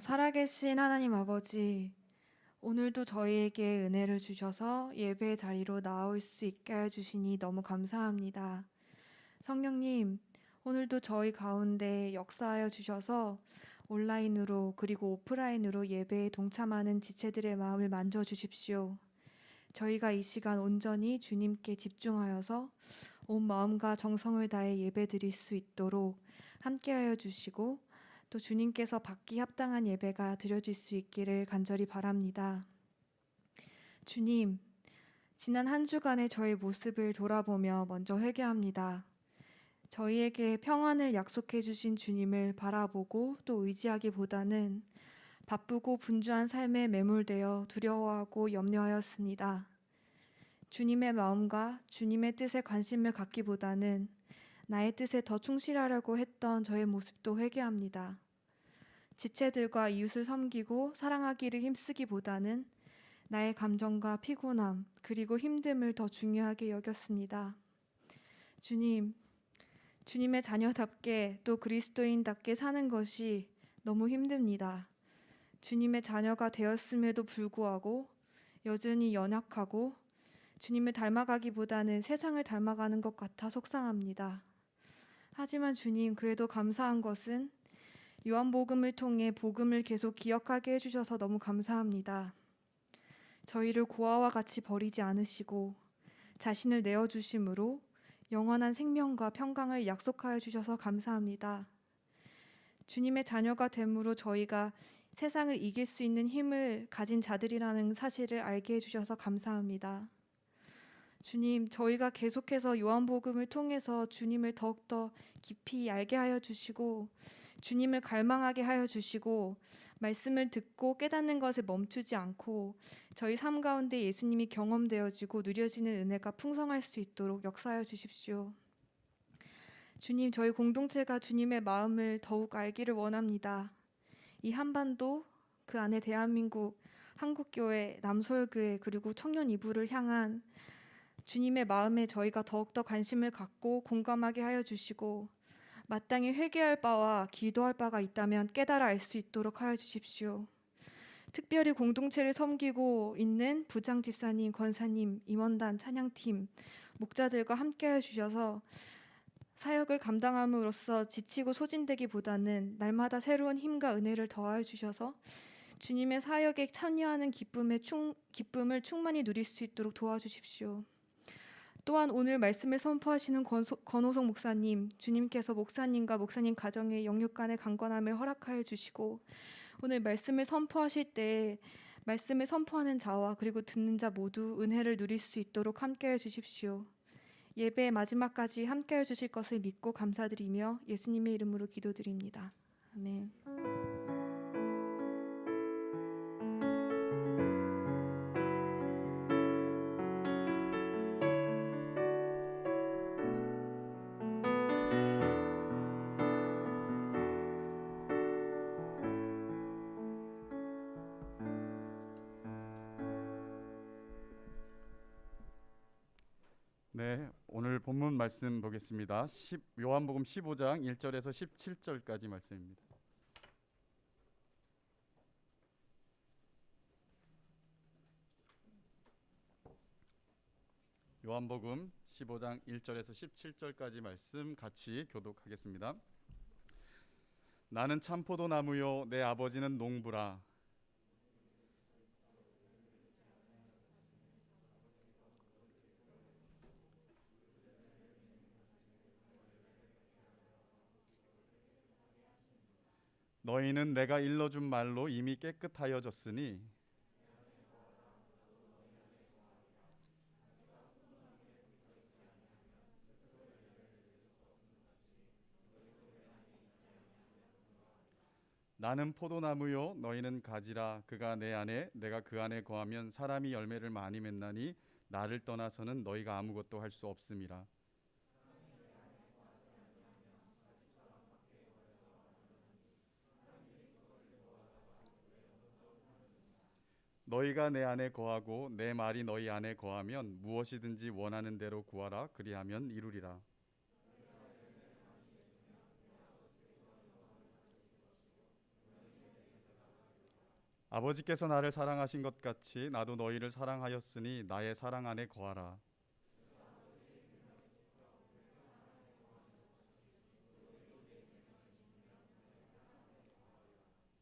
살아계신 하나님 아버지, 오늘도 저희에게 은혜를 주셔서 예배의 자리로 나올 수 있게 해주시니 너무 감사합니다. 성령님, 오늘도 저희 가운데 역사하여 주셔서 온라인으로 그리고 오프라인으로 예배에 동참하는 지체들의 마음을 만져주십시오. 저희가 이 시간 온전히 주님께 집중하여서 온 마음과 정성을 다해 예배드릴 수 있도록 함께하여 주시고 또 주님께서 받기 합당한 예배가 드려질 수 있기를 간절히 바랍니다. 주님, 지난 한 주간의 저의 모습을 돌아보며 먼저 회개합니다. 저희에게 평안을 약속해 주신 주님을 바라보고 또 의지하기보다는 바쁘고 분주한 삶에 매몰되어 두려워하고 염려하였습니다. 주님의 마음과 주님의 뜻에 관심을 갖기보다는 나의 뜻에 더 충실하려고 했던 저의 모습도 회개합니다. 지체들과 이웃을 섬기고 사랑하기를 힘쓰기보다는 나의 감정과 피곤함 그리고 힘듦을 더 중요하게 여겼습니다. 주님, 주님의 자녀답게 또 그리스도인답게 사는 것이 너무 힘듭니다. 주님의 자녀가 되었음에도 불구하고 여전히 연약하고 주님을 닮아가기보다는 세상을 닮아가는 것 같아 속상합니다. 하지만 주님, 그래도 감사한 것은 요한복음을 통해 복음을 계속 기억하게 해주셔서 너무 감사합니다. 저희를 고아와 같이 버리지 않으시고 자신을 내어주심으로 영원한 생명과 평강을 약속하여 주셔서 감사합니다. 주님의 자녀가 됨으로 저희가 세상을 이길 수 있는 힘을 가진 자들이라는 사실을 알게 해주셔서 감사합니다. 주님, 저희가 계속해서 요한복음을 통해서 주님을 더욱더 깊이 알게 하여 주시고 주님을 갈망하게 하여 주시고 말씀을 듣고 깨닫는 것에 멈추지 않고 저희 삶 가운데 예수님이 경험되어지고 누려지는 은혜가 풍성할 수 있도록 역사하여 주십시오. 주님, 저희 공동체가 주님의 마음을 더욱 알기를 원합니다. 이 한반도, 그 안에 대한민국, 한국교회, 남서울교회 그리고 청년 이부를 향한 주님의 마음에 저희가 더욱더 관심을 갖고 공감하게 하여 주시고 마땅히 회개할 바와 기도할 바가 있다면 깨달아 알 수 있도록 하여 주십시오. 특별히 공동체를 섬기고 있는 부장 집사님, 권사님, 임원단, 찬양팀, 목자들과 함께 하여 주셔서 사역을 감당함으로써 지치고 소진되기보다는 날마다 새로운 힘과 은혜를 더하여 주셔서 주님의 사역에 참여하는 기쁨을 충만히 누릴 수 있도록 도와주십시오. 또한 오늘 말씀을 선포하시는 권호석 목사님, 주님께서 목사님과 목사님 가정의 영육 간의 강건함을 허락하여 주시고 오늘 말씀을 선포하실 때 말씀을 선포하는 자와 그리고 듣는 자 모두 은혜를 누릴 수 있도록 함께해 주십시오. 예배의 마지막까지 함께해 주실 것을 믿고 감사드리며 예수님의 이름으로 기도드립니다. 아멘. 네, 오늘 본문 말씀 보겠습니다. 요한복음 15장 1절에서 17절까지 말씀입니다. 요한복음 15장 1절에서 17절까지 말씀 같이 교독하겠습니다. 나는 참포도나무요 내 아버지는 농부라. 너희는 내가 일러준 말로 이미 깨끗하여졌으니 나는 포도나무요 너희는 가지라. 그가 내 안에 내가 그 안에 거하면 사람이 열매를 많이 맺나니 나를 떠나서는 너희가 아무것도 할 수 없음이라. 너희가 내 안에 거하고 내 말이 너희 안에 거하면 무엇이든지 원하는 대로 구하라. 그리하면 이루리라. 아버지께서 나를 사랑하신 것 같이 나도 너희를 사랑하였으니 나의 사랑 안에 거하라.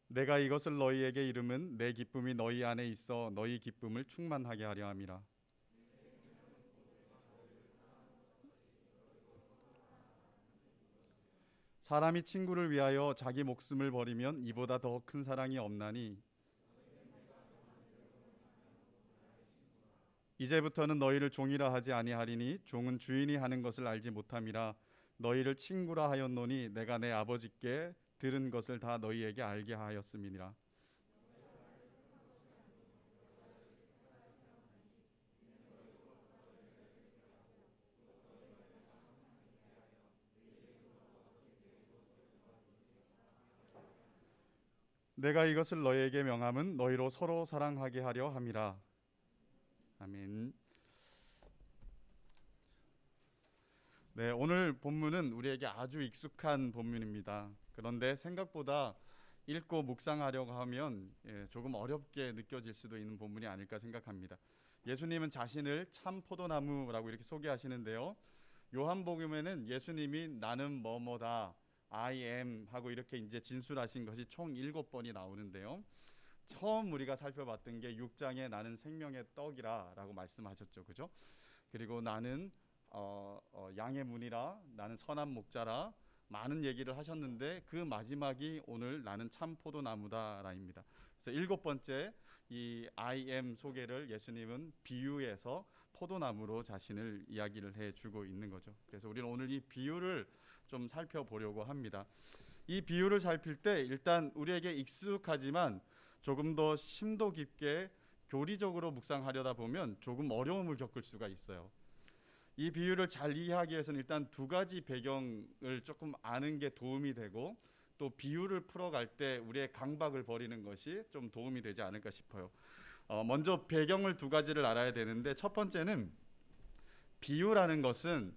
내가 이것을 너희에게 이름은 내 기쁨이 너희 안에 있어 너희 기쁨을 충만하게 하려 함이라. 사람이 친구를 위하여 자기 목숨을 버리면 이보다 더 큰 사랑이 없나니 이제부터는 너희를 종이라 하지 아니하리니 종은 주인이 하는 것을 알지 못함이라. 너희를 친구라 하였노니 내가 내 아버지께 들은 것을 다 너희에게 알게 하였음이니라. 내가 이것을 너희에게 명함은 너희로 서로 사랑하게 하려 함이라. 아멘. 네, 오늘 본문은 우리에게 아주 익숙한 본문입니다. 그런데 생각보다 읽고 묵상하려고 하면 조금 어렵게 느껴질 수도 있는 본문이 아닐까 생각합니다. 예수님은 자신을 참 포도나무라고 이렇게 소개하시는데요. 요한복음에는 예수님이 나는 뭐뭐다, I am 하고 이렇게 이제 진술하신 것이 총 7번이 나오는데요. 처음 우리가 살펴봤던 게 6장에 나는 생명의 떡이라라고 말씀하셨죠, 그죠? 그리고 나는 양의 문이라, 나는 선한 목자라 많은 얘기를 하셨는데 그 마지막이 오늘 나는 참 포도나무다라입니다. 그래서 7번째 이 I am 소개를 예수님은 비유해서 포도나무로 자신을 이야기를 해주고 있는 거죠. 그래서 우리는 오늘 이 비유를 좀 살펴보려고 합니다. 이 비유를 살필 때 일단 우리에게 익숙하지만 조금 더 심도 깊게 교리적으로 묵상하려다 보면 조금 어려움을 겪을 수가 있어요. 이 비유를 잘 이해하기 위해서는 일단 두 가지 배경을 조금 아는 게 도움이 되고 또 비유를 풀어갈 때 우리의 강박을 버리는 것이 좀 도움이 되지 않을까 싶어요. 먼저 배경을 두 가지를 알아야 되는데 첫 번째는 비유라는 것은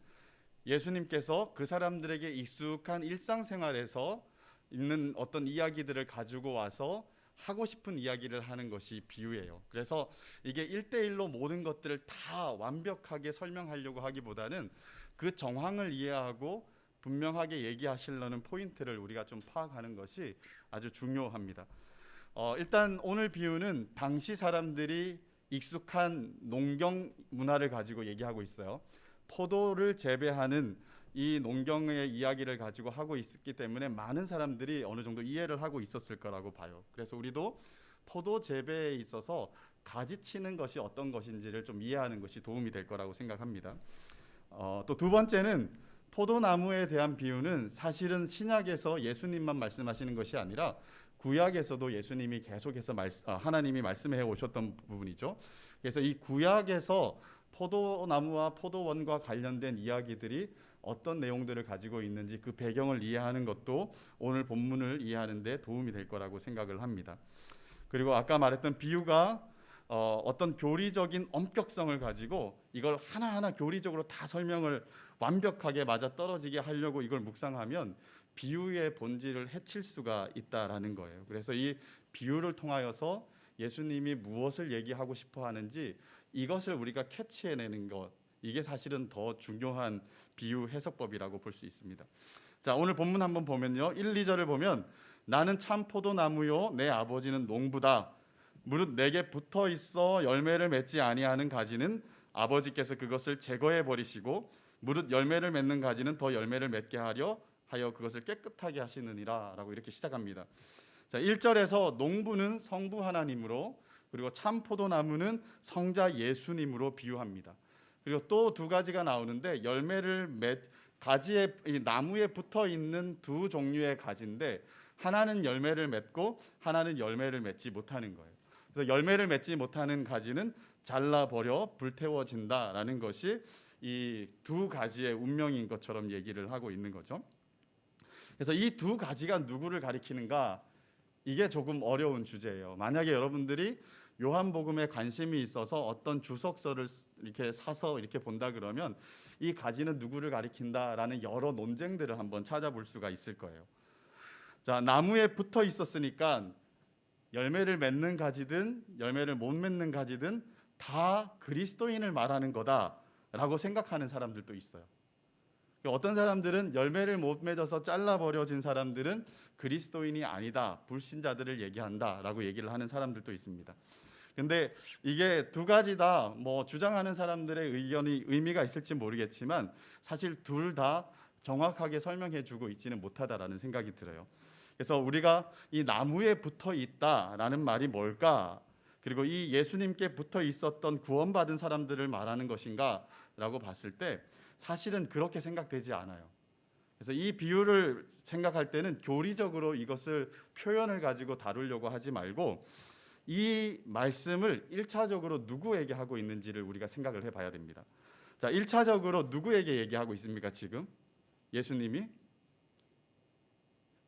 예수님께서 그 사람들에게 익숙한 일상생활에서 있는 어떤 이야기들을 가지고 와서 하고 싶은 이야기를 하는 것이 비유예요. 그래서 이게 1대1로 모든 것들을 다 완벽하게 설명하려고 하기보다는 그 정황을 이해하고 분명하게 얘기하시려는 포인트를 우리가 좀 파악하는 것이 아주 중요합니다. 일단 오늘 비유는 당시 사람들이 익숙한 농경 문화를 가지고 얘기하고 있어요. 포도를 재배하는 이 농경의 이야기를 가지고 하고 있었기 때문에 많은 사람들이 어느 정도 이해를 하고 있었을 거라고 봐요. 그래서 우리도 포도 재배에 있어서 가지치는 것이 어떤 것인지를 좀 이해하는 것이 도움이 될 거라고 생각합니다. 또 두 번째는 포도나무에 대한 비유는 사실은 신약에서 예수님만 말씀하시는 것이 아니라 구약에서도 예수님이 계속해서 하나님이 말씀해 오셨던 부분이죠. 그래서 이 구약에서 포도나무와 포도원과 관련된 이야기들이 어떤 내용들을 가지고 있는지 그 배경을 이해하는 것도 오늘 본문을 이해하는 데 도움이 될 거라고 생각을 합니다. 그리고 아까 말했던 비유가 어떤 교리적인 엄격성을 가지고 이걸 하나하나 교리적으로 다 설명을 완벽하게 맞아떨어지게 하려고 이걸 묵상하면 비유의 본질을 해칠 수가 있다라는 거예요. 그래서 이 비유를 통하여서 예수님이 무엇을 얘기하고 싶어 하는지 이것을 우리가 캐치해내는 것, 이게 사실은 더 중요한 비유 해석법이라고 볼 수 있습니다. 자, 오늘 본문 한번 보면요, 1, 2절을 보면 나는 참 포도나무요 내 아버지는 농부다. 무릇 내게 붙어 있어 열매를 맺지 아니하는 가지는 아버지께서 그것을 제거해 버리시고 무릇 열매를 맺는 가지는 더 열매를 맺게 하려 하여 그것을 깨끗하게 하시느니라 라고 이렇게 시작합니다. 자, 1절에서 농부는 성부 하나님으로 그리고 참 포도나무는 성자 예수님으로 비유합니다. 그리고 또 두 가지가 나오는데 가지에 이 나무에 붙어 있는 두 종류의 가지인데 하나는 열매를 맺고 하나는 열매를 맺지 못하는 거예요. 그래서 열매를 맺지 못하는 가지는 잘라버려 불태워진다라는 것이 이 두 가지의 운명인 것처럼 얘기를 하고 있는 거죠. 그래서 이 두 가지가 누구를 가리키는가, 이게 조금 어려운 주제예요. 만약에 여러분들이 요한복음에 관심이 있어서 어떤 주석서를 이렇게 사서 이렇게 본다 그러면 이 가지는 누구를 가리킨다라는 여러 논쟁들을 한번 찾아볼 수가 있을 거예요. 자, 나무에 붙어 있었으니까 열매를 맺는 가지든 열매를 못 맺는 가지든 다 그리스도인을 말하는 거다라고 생각하는 사람들도 있어요. 어떤 사람들은 열매를 못 맺어서 잘라버려진 사람들은 그리스도인이 아니다, 불신자들을 얘기한다라고 얘기를 하는 사람들도 있습니다. 근데 이게 두 가지 다 뭐 주장하는 사람들의 의견이 의미가 있을지 모르겠지만 사실 둘 다 정확하게 설명해 주고 있지는 못하다라는 생각이 들어요. 그래서 우리가 이 나무에 붙어 있다라는 말이 뭘까? 그리고 이 예수님께 붙어 있었던 구원받은 사람들을 말하는 것인가라고 봤을 때 사실은 그렇게 생각되지 않아요. 그래서 이 비유를 생각할 때는 교리적으로 이것을 표현을 가지고 다루려고 하지 말고 이 말씀을 1차적으로 누구에게 하고 있는지를 우리가 생각을 해봐야 됩니다. 자, 1차적으로 누구에게 얘기하고 있습니까? 지금 예수님이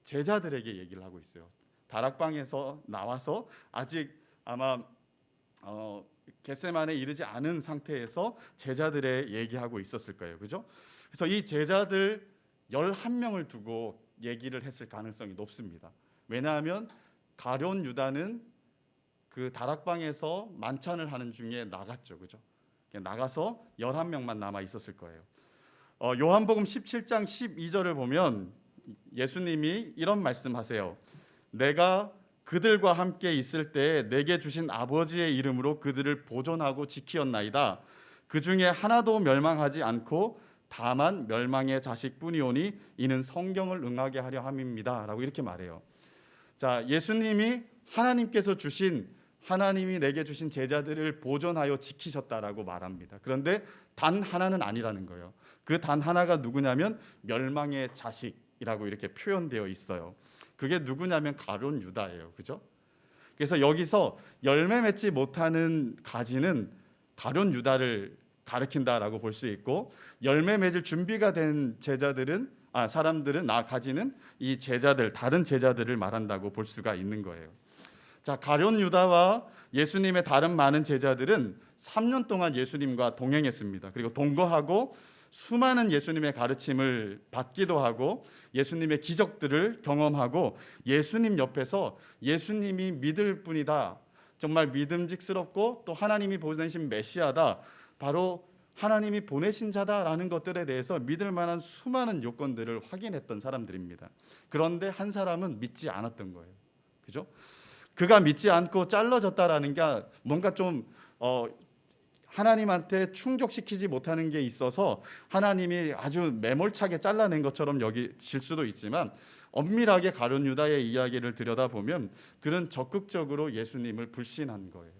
제자들에게 얘기를 하고 있어요. 다락방에서 나와서 아직 아마 겟세마네에 이르지 않은 상태에서 제자들의 얘기하고 있었을 거예요. 그죠? 그래서 이 제자들 11명을 두고 얘기를 했을 가능성이 높습니다. 왜냐하면 가룟 유다는 그 다락방에서 만찬을 하는 중에 나갔죠. 그죠? 나가서 11명만 남아 있었을 거예요. 요한복음 17장 12절을 보면 예수님이 이런 말씀하세요. 내가 그들과 함께 있을 때 내게 주신 아버지의 이름으로 그들을 보존하고 지키었나이다. 그 중에 하나도 멸망하지 않고 다만 멸망의 자식뿐이오니 이는 성경을 응하게 하려 함입니다. 라고 이렇게 말해요. 자, 예수님이 하나님이 내게 주신 제자들을 보존하여 지키셨다라고 말합니다. 그런데 단 하나는 아니라는 거예요. 그 단 하나가 누구냐면 멸망의 자식이라고 이렇게 표현되어 있어요. 그게 누구냐면 가룟 유다예요. 그죠? 그래서 여기서 열매 맺지 못하는 가지는 가룟 유다를 가리킨다라고 볼 수 있고, 열매 맺을 준비가 된 가지는 이 다른 제자들을 말한다고 볼 수가 있는 거예요. 자, 가룟 유다와 예수님의 다른 많은 제자들은 3년 동안 예수님과 동행했습니다. 그리고 동거하고 수많은 예수님의 가르침을 받기도 하고 예수님의 기적들을 경험하고 예수님 옆에서 예수님이 믿을 분이다, 정말 믿음직스럽고 또 하나님이 보내신 메시아다, 바로 하나님이 보내신 자다라는 것들에 대해서 믿을 만한 수많은 요건들을 확인했던 사람들입니다. 그런데 한 사람은 믿지 않았던 거예요. 그죠? 그가 믿지 않고 잘라졌다라는 게 뭔가 좀 하나님한테 충족시키지 못하는 게 있어서 하나님이 아주 매몰차게 잘라낸 것처럼 여기질 수도 있지만, 엄밀하게 가룟 유다의 이야기를 들여다보면 그는 적극적으로 예수님을 불신한 거예요.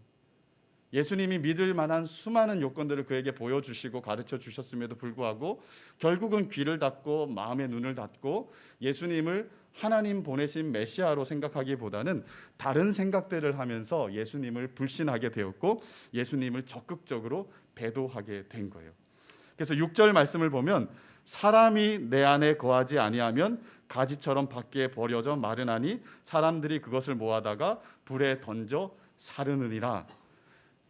예수님이 믿을 만한 수많은 요건들을 그에게 보여주시고 가르쳐 주셨음에도 불구하고 결국은 귀를 닫고 마음의 눈을 닫고 예수님을 하나님 보내신 메시아로 생각하기보다는 다른 생각들을 하면서 예수님을 불신하게 되었고 예수님을 적극적으로 배도하게 된 거예요. 그래서 6절 말씀을 보면 사람이 내 안에 거하지 아니하면 가지처럼 밖에 버려져 마르나니 사람들이 그것을 모아다가 불에 던져 사르느니라.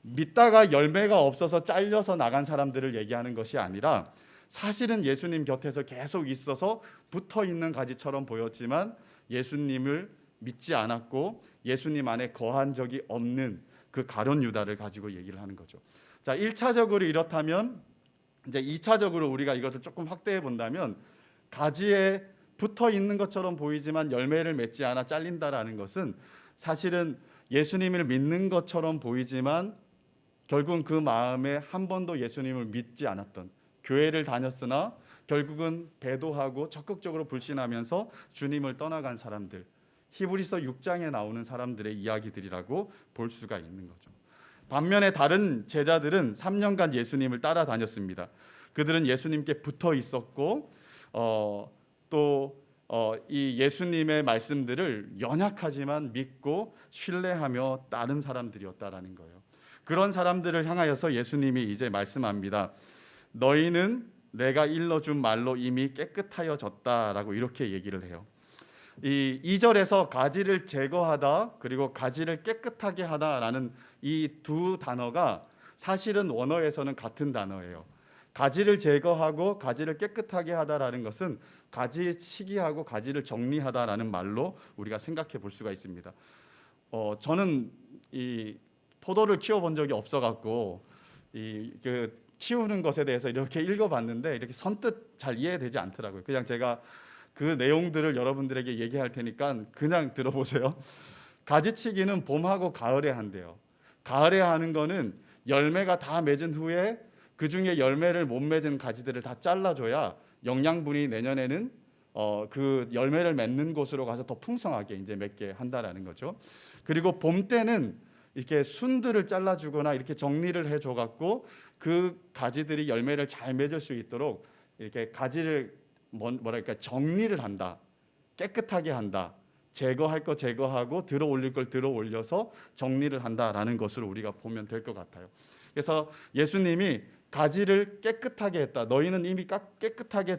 믿다가 열매가 없어서 잘려서 나간 사람들을 얘기하는 것이 아니라 사실은 예수님 곁에서 계속 있어서 붙어 있는 가지처럼 보였지만 예수님을 믿지 않았고 예수님 안에 거한 적이 없는 그 가룟 유다를 가지고 얘기를 하는 거죠. 자, 1차적으로 이렇다면 이제 2차적으로 우리가 이것을 조금 확대해 본다면 가지에 붙어 있는 것처럼 보이지만 열매를 맺지 않아 잘린다라는 것은 사실은 예수님을 믿는 것처럼 보이지만 결국은 그 마음에 한 번도 예수님을 믿지 않았던, 교회를 다녔으나 결국은 배도하고 적극적으로 불신하면서 주님을 떠나간 사람들, 히브리서 6장에 나오는 사람들의 이야기들이라고 볼 수가 있는 거죠. 반면에 다른 제자들은 3년간 예수님을 따라다녔습니다. 그들은 예수님께 붙어 있었고 이 예수님의 말씀들을 연약하지만 믿고 신뢰하며 따른 사람들이었다라는 거예요. 그런 사람들을 향하여서 예수님이 이제 말씀합니다. 너희는 내가 일러준 말로 이미 깨끗하여졌다라고 이렇게 얘기를 해요. 이 2절에서 가지를 제거하다 그리고 가지를 깨끗하게 하다라는 이 두 단어가 사실은 원어에서는 같은 단어예요. 가지를 제거하고 가지를 깨끗하게 하다라는 것은 가지 치기하고 가지를 정리하다라는 말로 우리가 생각해 볼 수가 있습니다. 저는 이 포도를 키워본 적이 없어갖고 그 키우는 것에 대해서 이렇게 읽어봤는데 이렇게 선뜻 잘 이해되지 않더라고요. 그냥 제가 그 내용들을 여러분들에게 얘기할 테니까 그냥 들어보세요. 가지치기는 봄하고 가을에 한대요. 가을에 하는 거는 열매가 다 맺은 후에 그 중에 열매를 못 맺은 가지들을 다 잘라줘야 영양분이 내년에는 그 열매를 맺는 곳으로 가서 더 풍성하게 이제 맺게 한다라는 거죠. 그리고 봄 때는 이렇게 순들을 잘라주거나 이렇게 정리를 해줘 갖고 그 가지들이 열매를 잘 맺을 수 있도록 이렇게 가지를 뭐랄까 정리를 한다, 깨끗하게 한다, 제거할 거 제거하고 들어 올릴 걸 들어 올려서 정리를 한다라는 것을 우리가 보면 될 것 같아요. 그래서 예수님이 가지를 깨끗하게 했다. 너희는 이미 깨끗하게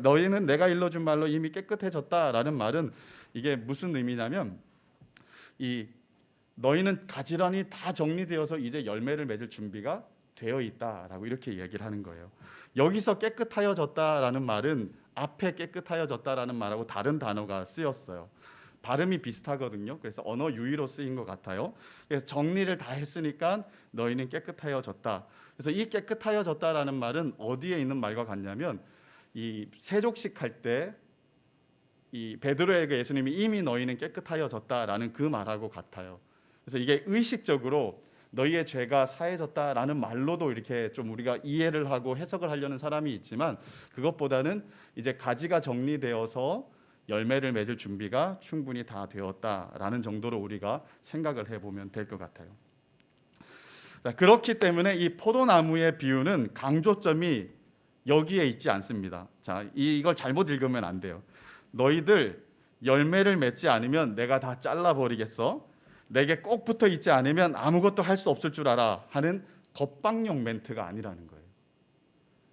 너희는 내가 일러준 말로 이미 깨끗해졌다라는 말은 이게 무슨 의미냐면 이 너희는 가지런히 다 정리되어서 이제 열매를 맺을 준비가 되어 있다라고 이렇게 얘기를 하는 거예요. 여기서 깨끗하여졌다라는 말은 앞에 깨끗하여졌다라는 말하고 다른 단어가 쓰였어요. 발음이 비슷하거든요. 그래서 언어 유의로 쓰인 것 같아요. 그래서 정리를 다 했으니까 너희는 깨끗하여졌다. 그래서 이 깨끗하여졌다라는 말은 어디에 있는 말과 같냐면 이 세족식 할 때 이 베드로에게 예수님이 이미 너희는 깨끗하여졌다라는 그 말하고 같아요. 그래서 이게 의식적으로 너희의 죄가 사해졌다라는 말로도 이렇게 좀 우리가 이해를 하고 해석을 하려는 사람이 있지만 그것보다는 이제 가지가 정리되어서 열매를 맺을 준비가 충분히 다 되었다라는 정도로 우리가 생각을 해보면 될 것 같아요. 그렇기 때문에 이 포도나무의 비유는 강조점이 여기에 있지 않습니다. 자, 이걸 잘못 읽으면 안 돼요. 너희들 열매를 맺지 않으면 내가 다 잘라버리겠어. 내게 꼭 붙어 있지 않으면 아무것도 할 수 없을 줄 알아 하는 겁박용 멘트가 아니라는 거예요.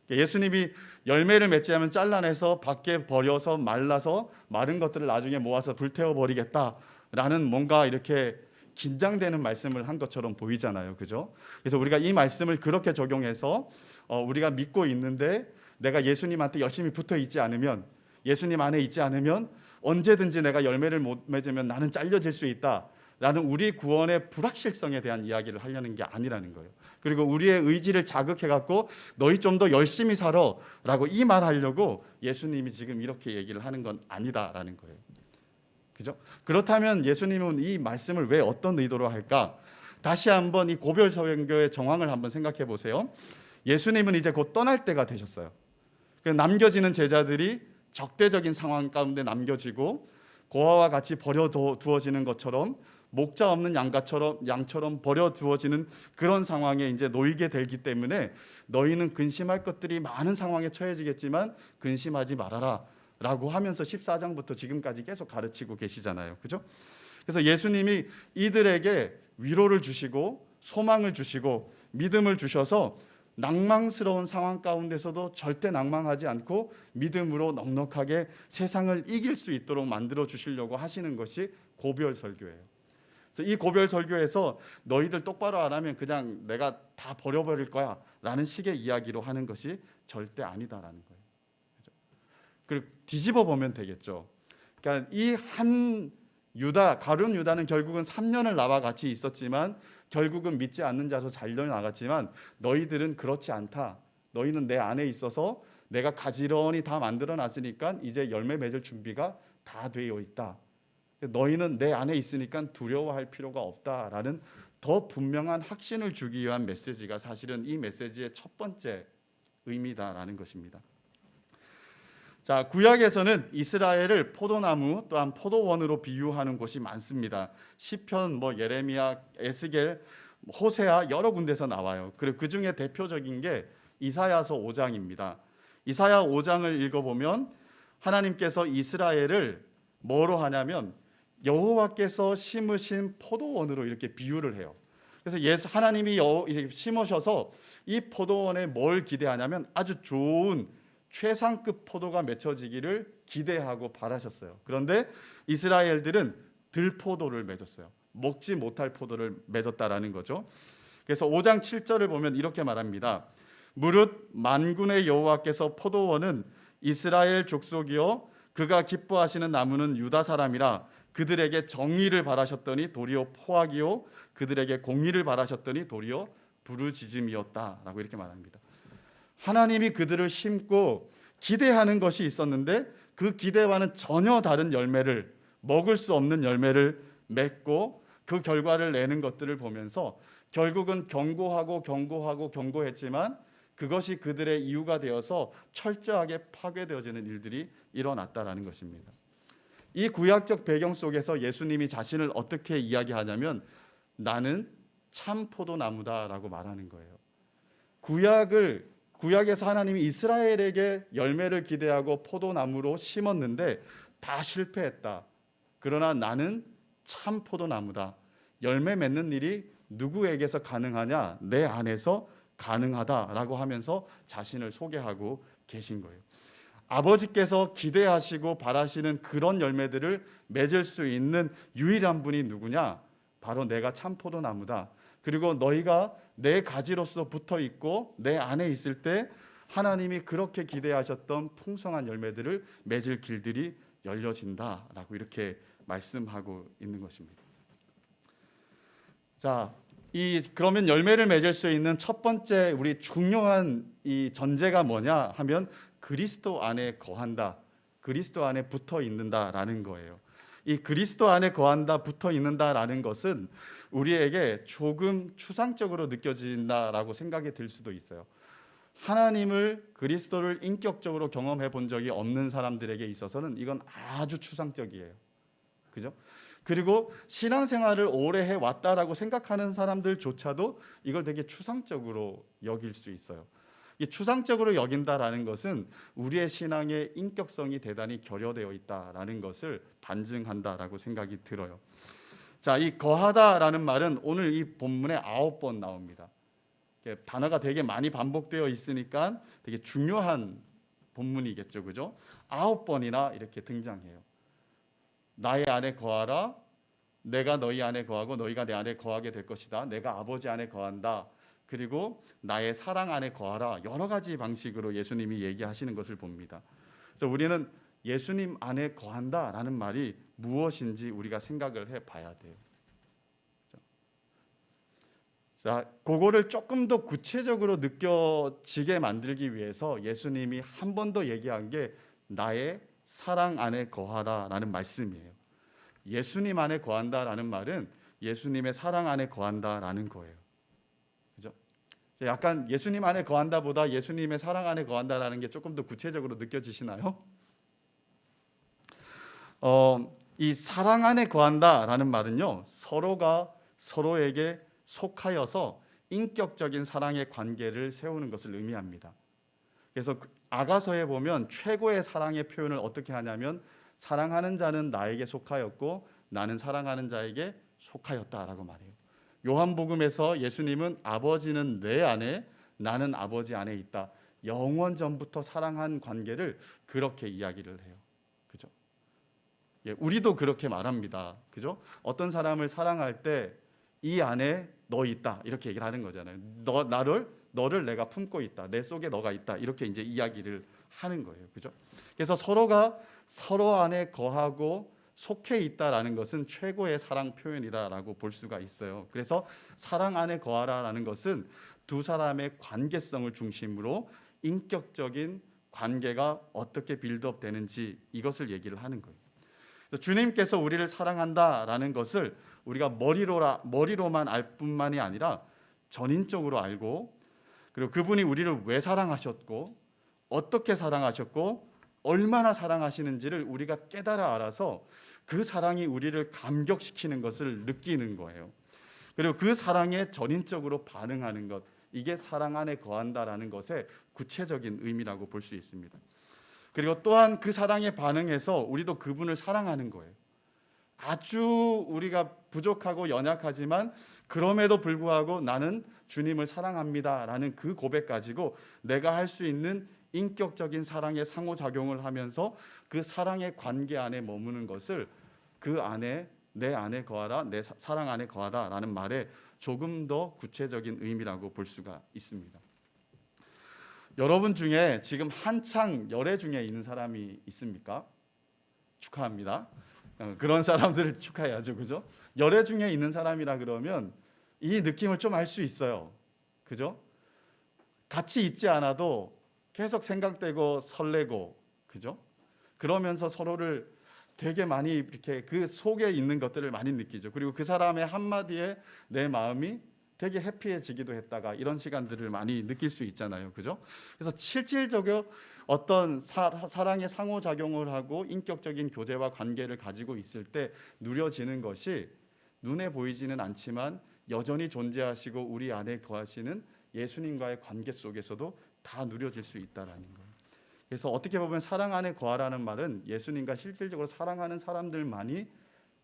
예수님이 열매를 맺지 않으면 잘라내서 밖에 버려서 말라서 마른 것들을 나중에 모아서 불태워버리겠다라는 뭔가 이렇게 긴장되는 말씀을 한 것처럼 보이잖아요. 그죠? 그래서 우리가 이 말씀을 그렇게 적용해서 우리가 믿고 있는데 내가 예수님한테 열심히 붙어 있지 않으면 예수님 안에 있지 않으면 언제든지 내가 열매를 못 맺으면 나는 잘려질 수 있다 라는 우리 구원의 불확실성에 대한 이야기를 하려는 게 아니라는 거예요. 그리고 우리의 의지를 자극해갖고 너희 좀 더 열심히 살아 라고 이 말하려고 예수님이 지금 이렇게 얘기를 하는 건 아니다라는 거예요. 그죠? 그렇다면 예수님은 이 말씀을 왜 어떤 의도로 할까? 다시 한번 이 고별설교의 정황을 한번 생각해 보세요. 예수님은 이제 곧 떠날 때가 되셨어요. 남겨지는 제자들이 적대적인 상황 가운데 남겨지고 고아와 같이 버려두어지는 것처럼 목자 없는 양처럼 버려두어지는 그런 상황에 이제 놓이게 되기 때문에 너희는 근심할 것들이 많은 상황에 처해지겠지만 근심하지 말아라 라고 하면서 14장부터 지금까지 계속 가르치고 계시잖아요. 그죠? 그래서 예수님이 이들에게 위로를 주시고 소망을 주시고 믿음을 주셔서 낭망스러운 상황 가운데서도 절대 낭망하지 않고 믿음으로 넉넉하게 세상을 이길 수 있도록 만들어 주시려고 하시는 것이 고별설교예요. 그래서 이 고별설교에서 너희들 똑바로 안 하면 그냥 내가 다 버려버릴 거야 라는 식의 이야기로 하는 것이 절대 아니다라는 거예요. 그리고 뒤집어 보면 되겠죠. 그러니까 이 한 유다, 가룟 유다는 결국은 3년을 나와 같이 있었지만 결국은 믿지 않는 자로 잘려나갔지만 너희들은 그렇지 않다. 너희는 내 안에 있어서 내가 가지런히 다 만들어놨으니까 이제 열매 맺을 준비가 다 되어 있다. 너희는 내 안에 있으니까 두려워할 필요가 없다라는 더 분명한 확신을 주기 위한 메시지가 사실은 이 메시지의 첫 번째 의미다라는 것입니다. 자, 구약에서는 이스라엘을 포도나무 또한 포도원으로 비유하는 곳이 많습니다. 시편, 예레미야, 에스겔, 호세아 여러 군데서 나와요. 그리고 그 중에 대표적인 게 이사야서 5장입니다. 이사야 5장을 읽어보면 하나님께서 이스라엘을 뭐로 하냐면 여호와께서 심으신 포도원으로 이렇게 비유를 해요. 그래서 하나님이 심으셔서 이 포도원에 뭘 기대하냐면 아주 좋은 최상급 포도가 맺혀지기를 기대하고 바라셨어요. 그런데 이스라엘들은 들포도를 맺었어요. 먹지 못할 포도를 맺었다라는 거죠. 그래서 5장 7절을 보면 이렇게 말합니다. 무릇 만군의 여호와께서 포도원은 이스라엘 족속이요 그가 기뻐하시는 나무는 유다 사람이라 그들에게 정의를 바라셨더니 도리어 포악이요 그들에게 공의를 바라셨더니 도리어 부르짖음이었다라고 이렇게 말합니다. 하나님이 그들을 심고 기대하는 것이 있었는데 그 기대와는 전혀 다른 열매를, 먹을 수 없는 열매를 맺고 그 결과를 내는 것들을 보면서 결국은 경고했지만 그것이 그들의 이유가 되어서 철저하게 파괴되어지는 일들이 일어났다라는 것입니다. 이 구약적 배경 속에서 예수님이 자신을 어떻게 이야기하냐면 나는 참 포도나무다라고 말하는 거예요. 구약에서 하나님이 이스라엘에게 열매를 기대하고 포도나무로 심었는데 다 실패했다. 그러나 나는 참 포도나무다. 열매 맺는 일이 누구에게서 가능하냐? 내 안에서 가능하다라고 하면서 자신을 소개하고 계신 거예요. 아버지께서 기대하시고 바라시는 그런 열매들을 맺을 수 있는 유일한 분이 누구냐? 바로 내가 참 포도나무다. 그리고 너희가 내 가지로서 붙어 있고 내 안에 있을 때 하나님이 그렇게 기대하셨던 풍성한 열매들을 맺을 길들이 열려진다라고 이렇게 말씀하고 있는 것입니다. 자, 그러면 열매를 맺을 수 있는 첫 번째 우리 중요한 이 전제가 뭐냐 하면 그리스도 안에 거한다. 그리스도 안에 붙어 있는다라는 거예요. 이 그리스도 안에 거한다, 붙어 있는다라는 것은 우리에게 조금 추상적으로 느껴진다라고 생각이 들 수도 있어요. 하나님을 그리스도를 인격적으로 경험해 본 적이 없는 사람들에게 있어서는 이건 아주 추상적이에요. 그죠? 그리고 신앙생활을 오래 해왔다라고 생각하는 사람들조차도 이걸 되게 추상적으로 여길 수 있어요. 이 추상적으로 여긴다라는 것은 우리의 신앙의 인격성이 대단히 결여되어 있다라는 것을 반증한다라고 생각이 들어요. 자, 이 거하다라는 말은 오늘 이 본문에 9번 나옵니다. 단어가 되게 많이 반복되어 있으니까 되게 중요한 본문이겠죠, 그죠? 9번이나 이렇게 등장해요. 나의 안에 거하라. 내가 너희 안에 거하고 너희가 내 안에 거하게 될 것이다. 내가 아버지 안에 거한다. 그리고 나의 사랑 안에 거하라. 여러 가지 방식으로 예수님이 얘기하시는 것을 봅니다. 그래서 우리는 예수님 안에 거한다라는 말이 무엇인지 우리가 생각을 해봐야 돼요. 자, 그거를 조금 더 구체적으로 느껴지게 만들기 위해서 예수님이 한 번 더 얘기한 게 나의 사랑 안에 거하라라는 말씀이에요. 예수님 안에 거한다라는 말은 예수님의 사랑 안에 거한다라는 거예요. 그죠? 약간 예수님 안에 거한다보다 예수님의 사랑 안에 거한다라는 게 조금 더 구체적으로 느껴지시나요? 이 사랑 안에 거한다라는 말은요, 서로가 서로에게 속하여서 인격적인 사랑의 관계를 세우는 것을 의미합니다. 그래서 아가서에 보면 최고의 사랑의 표현을 어떻게 하냐면 사랑하는 자는 나에게 속하였고 나는 사랑하는 자에게 속하였다라고 말해요. 요한복음에서 예수님은 아버지는 내 안에 나는 아버지 안에 있다. 영원 전부터 사랑한 관계를 그렇게 이야기를 해요. 그죠? 예, 우리도 그렇게 말합니다. 그죠? 어떤 사람을 사랑할 때 이 안에 너 있다 이렇게 얘기를 하는 거잖아요. 너를 내가 품고 있다. 내 속에 너가 있다. 이렇게 이제 이야기를 하는 거예요. 그죠? 그래서 서로가 서로 안에 거하고 속해 있다라는 것은 최고의 사랑 표현이다라고 볼 수가 있어요. 그래서 사랑 안에 거하라라는 것은 두 사람의 관계성을 중심으로 인격적인 관계가 어떻게 빌드업 되는지 이것을 얘기를 하는 거예요. 주님께서 우리를 사랑한다라는 것을 우리가 머리로만 알 뿐만이 아니라 전인적으로 알고 그리고 그분이 우리를 왜 사랑하셨고 어떻게 사랑하셨고 얼마나 사랑하시는지를 우리가 깨달아 알아서 그 사랑이 우리를 감격시키는 것을 느끼는 거예요. 그리고 그 사랑에 전인적으로 반응하는 것, 이게 사랑 안에 거한다라는 것의 구체적인 의미라고 볼 수 있습니다. 그리고 또한 그 사랑에 반응해서 우리도 그분을 사랑하는 거예요. 아주 우리가 부족하고 연약하지만 그럼에도 불구하고 나는 주님을 사랑합니다라는 그 고백 가지고 내가 할 수 있는 인격적인 사랑의 상호작용을 하면서 그 사랑의 관계 안에 머무는 것을 그 안에 내 안에 거하라, 내 사랑 안에 거하다라는 말에 조금 더 구체적인 의미라고 볼 수가 있습니다. 여러분 중에 지금 한창 열애 중에 있는 사람이 있습니까? 축하합니다. 그런 사람들을 축하해야죠, 그죠? 열애 중에 있는 사람이라 그러면 이 느낌을 좀 알 수 있어요, 그죠? 같이 있지 않아도 계속 생각되고 설레고, 그죠? 그러면서 서로를 되게 많이 이렇게 그 속에 있는 것들을 많이 느끼죠. 그리고 그 사람의 한마디에 내 마음이 되게 해피해지기도 했다가 이런 시간들을 많이 느낄 수 있잖아요, 그죠? 그래서 실질적으로 어떤 사랑의 상호작용을 하고 인격적인 교제와 관계를 가지고 있을 때 누려지는 것이 눈에 보이지는 않지만 여전히 존재하시고 우리 안에 거하시는 예수님과의 관계 속에서도 다 누려질 수 있다라는 거예요. 그래서 어떻게 보면 사랑 안에 거하라는 말은 예수님과 실질적으로 사랑하는 사람들만이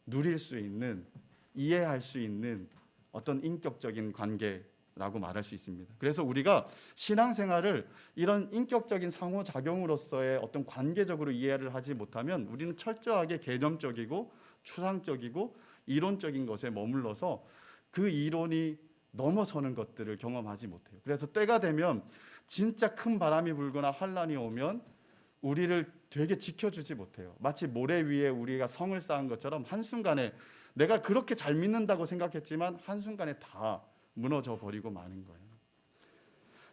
누릴 수 있는, 이해할 수 있는 어떤 인격적인 관계라고 말할 수 있습니다. 그래서 우리가 신앙생활을 이런 인격적인 상호작용으로서의 어떤 관계적으로 이해를 하지 못하면 우리는 철저하게 개념적이고 추상적이고 이론적인 것에 머물러서 그 이론이 넘어서는 것들을 경험하지 못해요. 그래서 때가 되면 진짜 큰 바람이 불거나 환란이 오면 우리를 되게 지켜주지 못해요. 마치 모래 위에 우리가 성을 쌓은 것처럼 한순간에 내가 그렇게 잘 믿는다고 생각했지만 한순간에 다 무너져 버리고 마는 거예요.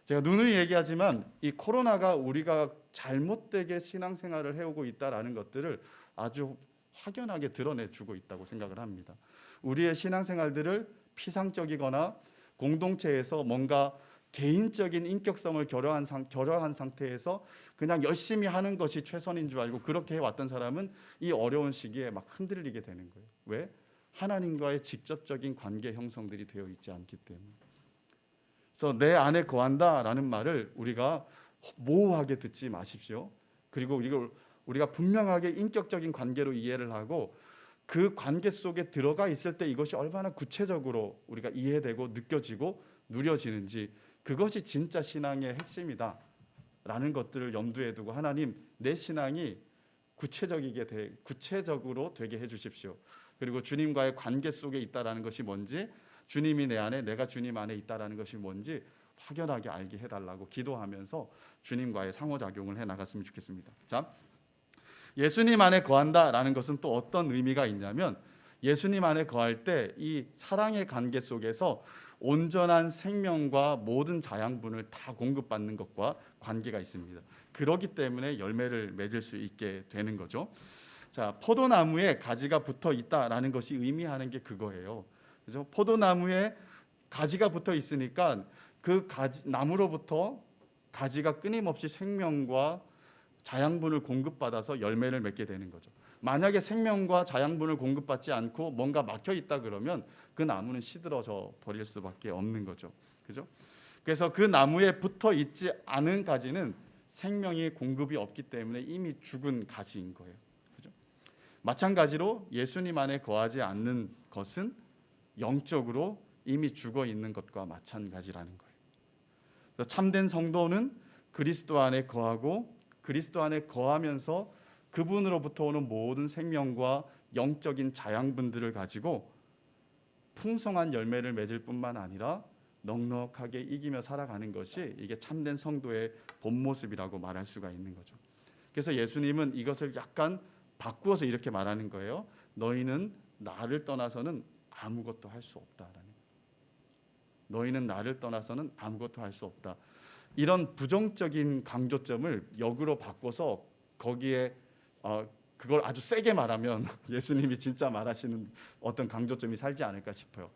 제가 누누이 얘기하지만 이 코로나가 우리가 잘못되게 신앙생활을 해오고 있다라는 것들을 아주 확연하게 드러내주고 있다고 생각을 합니다. 우리의 신앙생활들을 피상적이거나 공동체에서 뭔가 개인적인 인격성을 결여한 상태에서 그냥 열심히 하는 것이 최선인 줄 알고 그렇게 해왔던 사람은 이 어려운 시기에 막 흔들리게 되는 거예요. 왜? 하나님과의 직접적인 관계 형성들이 되어 있지 않기 때문에. 그래서 내 안에 거한다라는 말을 우리가 모호하게 듣지 마십시오. 그리고 이걸 우리가 분명하게 인격적인 관계로 이해를 하고 그 관계 속에 들어가 있을 때 이것이 얼마나 구체적으로 우리가 이해되고 느껴지고 누려지는지, 그것이 진짜 신앙의 핵심이다 라는 것들을 염두에 두고 하나님, 내 신앙이 구체적으로 되게 해주십시오. 그리고 주님과의 관계 속에 있다라는 것이 뭔지, 주님이 내 안에, 내가 주님 안에 있다라는 것이 뭔지 확연하게 알게 해달라고 기도하면서 주님과의 상호작용을 해나갔으면 좋겠습니다. 자, 예수님 안에 거한다라는 것은 또 어떤 의미가 있냐면, 예수님 안에 거할 때 이 사랑의 관계 속에서 온전한 생명과 모든 자양분을 다 공급받는 것과 관계가 있습니다. 그렇기 때문에 열매를 맺을 수 있게 되는 거죠. 자, 포도나무에 가지가 붙어 있다라는 것이 의미하는 게 그거예요. 그죠? 포도나무에 가지가 붙어 있으니까 그 나무로부터 가지가 끊임없이 생명과 자양분을 공급받아서 열매를 맺게 되는 거죠. 만약에 생명과 자양분을 공급받지 않고 뭔가 막혀 있다 그러면 그 나무는 시들어져 버릴 수밖에 없는 거죠. 그죠? 그래서 그 나무에 붙어 있지 않은 가지는 생명이 공급이 없기 때문에 이미 죽은 가지인 거예요. 그죠? 마찬가지로 예수님 안에 거하지 않는 것은 영적으로 이미 죽어 있는 것과 마찬가지라는 거예요. 그래서 참된 성도는 그리스도 안에 거하고 그리스도 안에 거하면서 그분으로부터 오는 모든 생명과 영적인 자양분들을 가지고 풍성한 열매를 맺을 뿐만 아니라 넉넉하게 이기며 살아가는 것이 이게 참된 성도의 본 모습이라고 말할 수가 있는 거죠. 그래서 예수님은 이것을 약간 바꾸어서 이렇게 말하는 거예요. 너희는 나를 떠나서는 아무것도 할 수 없다라는 거예요. 너희는 나를 떠나서는 아무것도 할 수 없다. 이런 부정적인 강조점을 역으로 바꿔서 거기에 그걸 아주 세게 말하면 예수님이 진짜 말하시는 어떤 강조점이 살지 않을까 싶어요.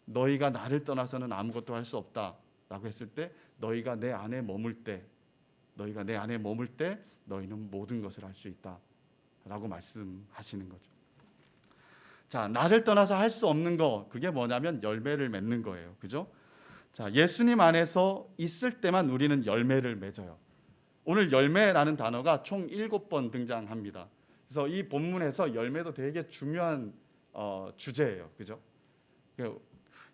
너희가 나를 떠나서는 아무것도 할 수 없다라고 했을 때 너희가 내 안에 머물 때 너희는 모든 것을 할 수 있다라고 말씀하시는 거죠. 자, 나를 떠나서 할 수 없는 거, 그게 뭐냐면 열매를 맺는 거예요. 그죠? 자, 예수님 안에서 있을 때만 우리는 열매를 맺어요. 오늘 열매라는 단어가 총 7번 등장합니다. 그래서 이 본문에서 열매도 되게 중요한 주제예요. 그죠?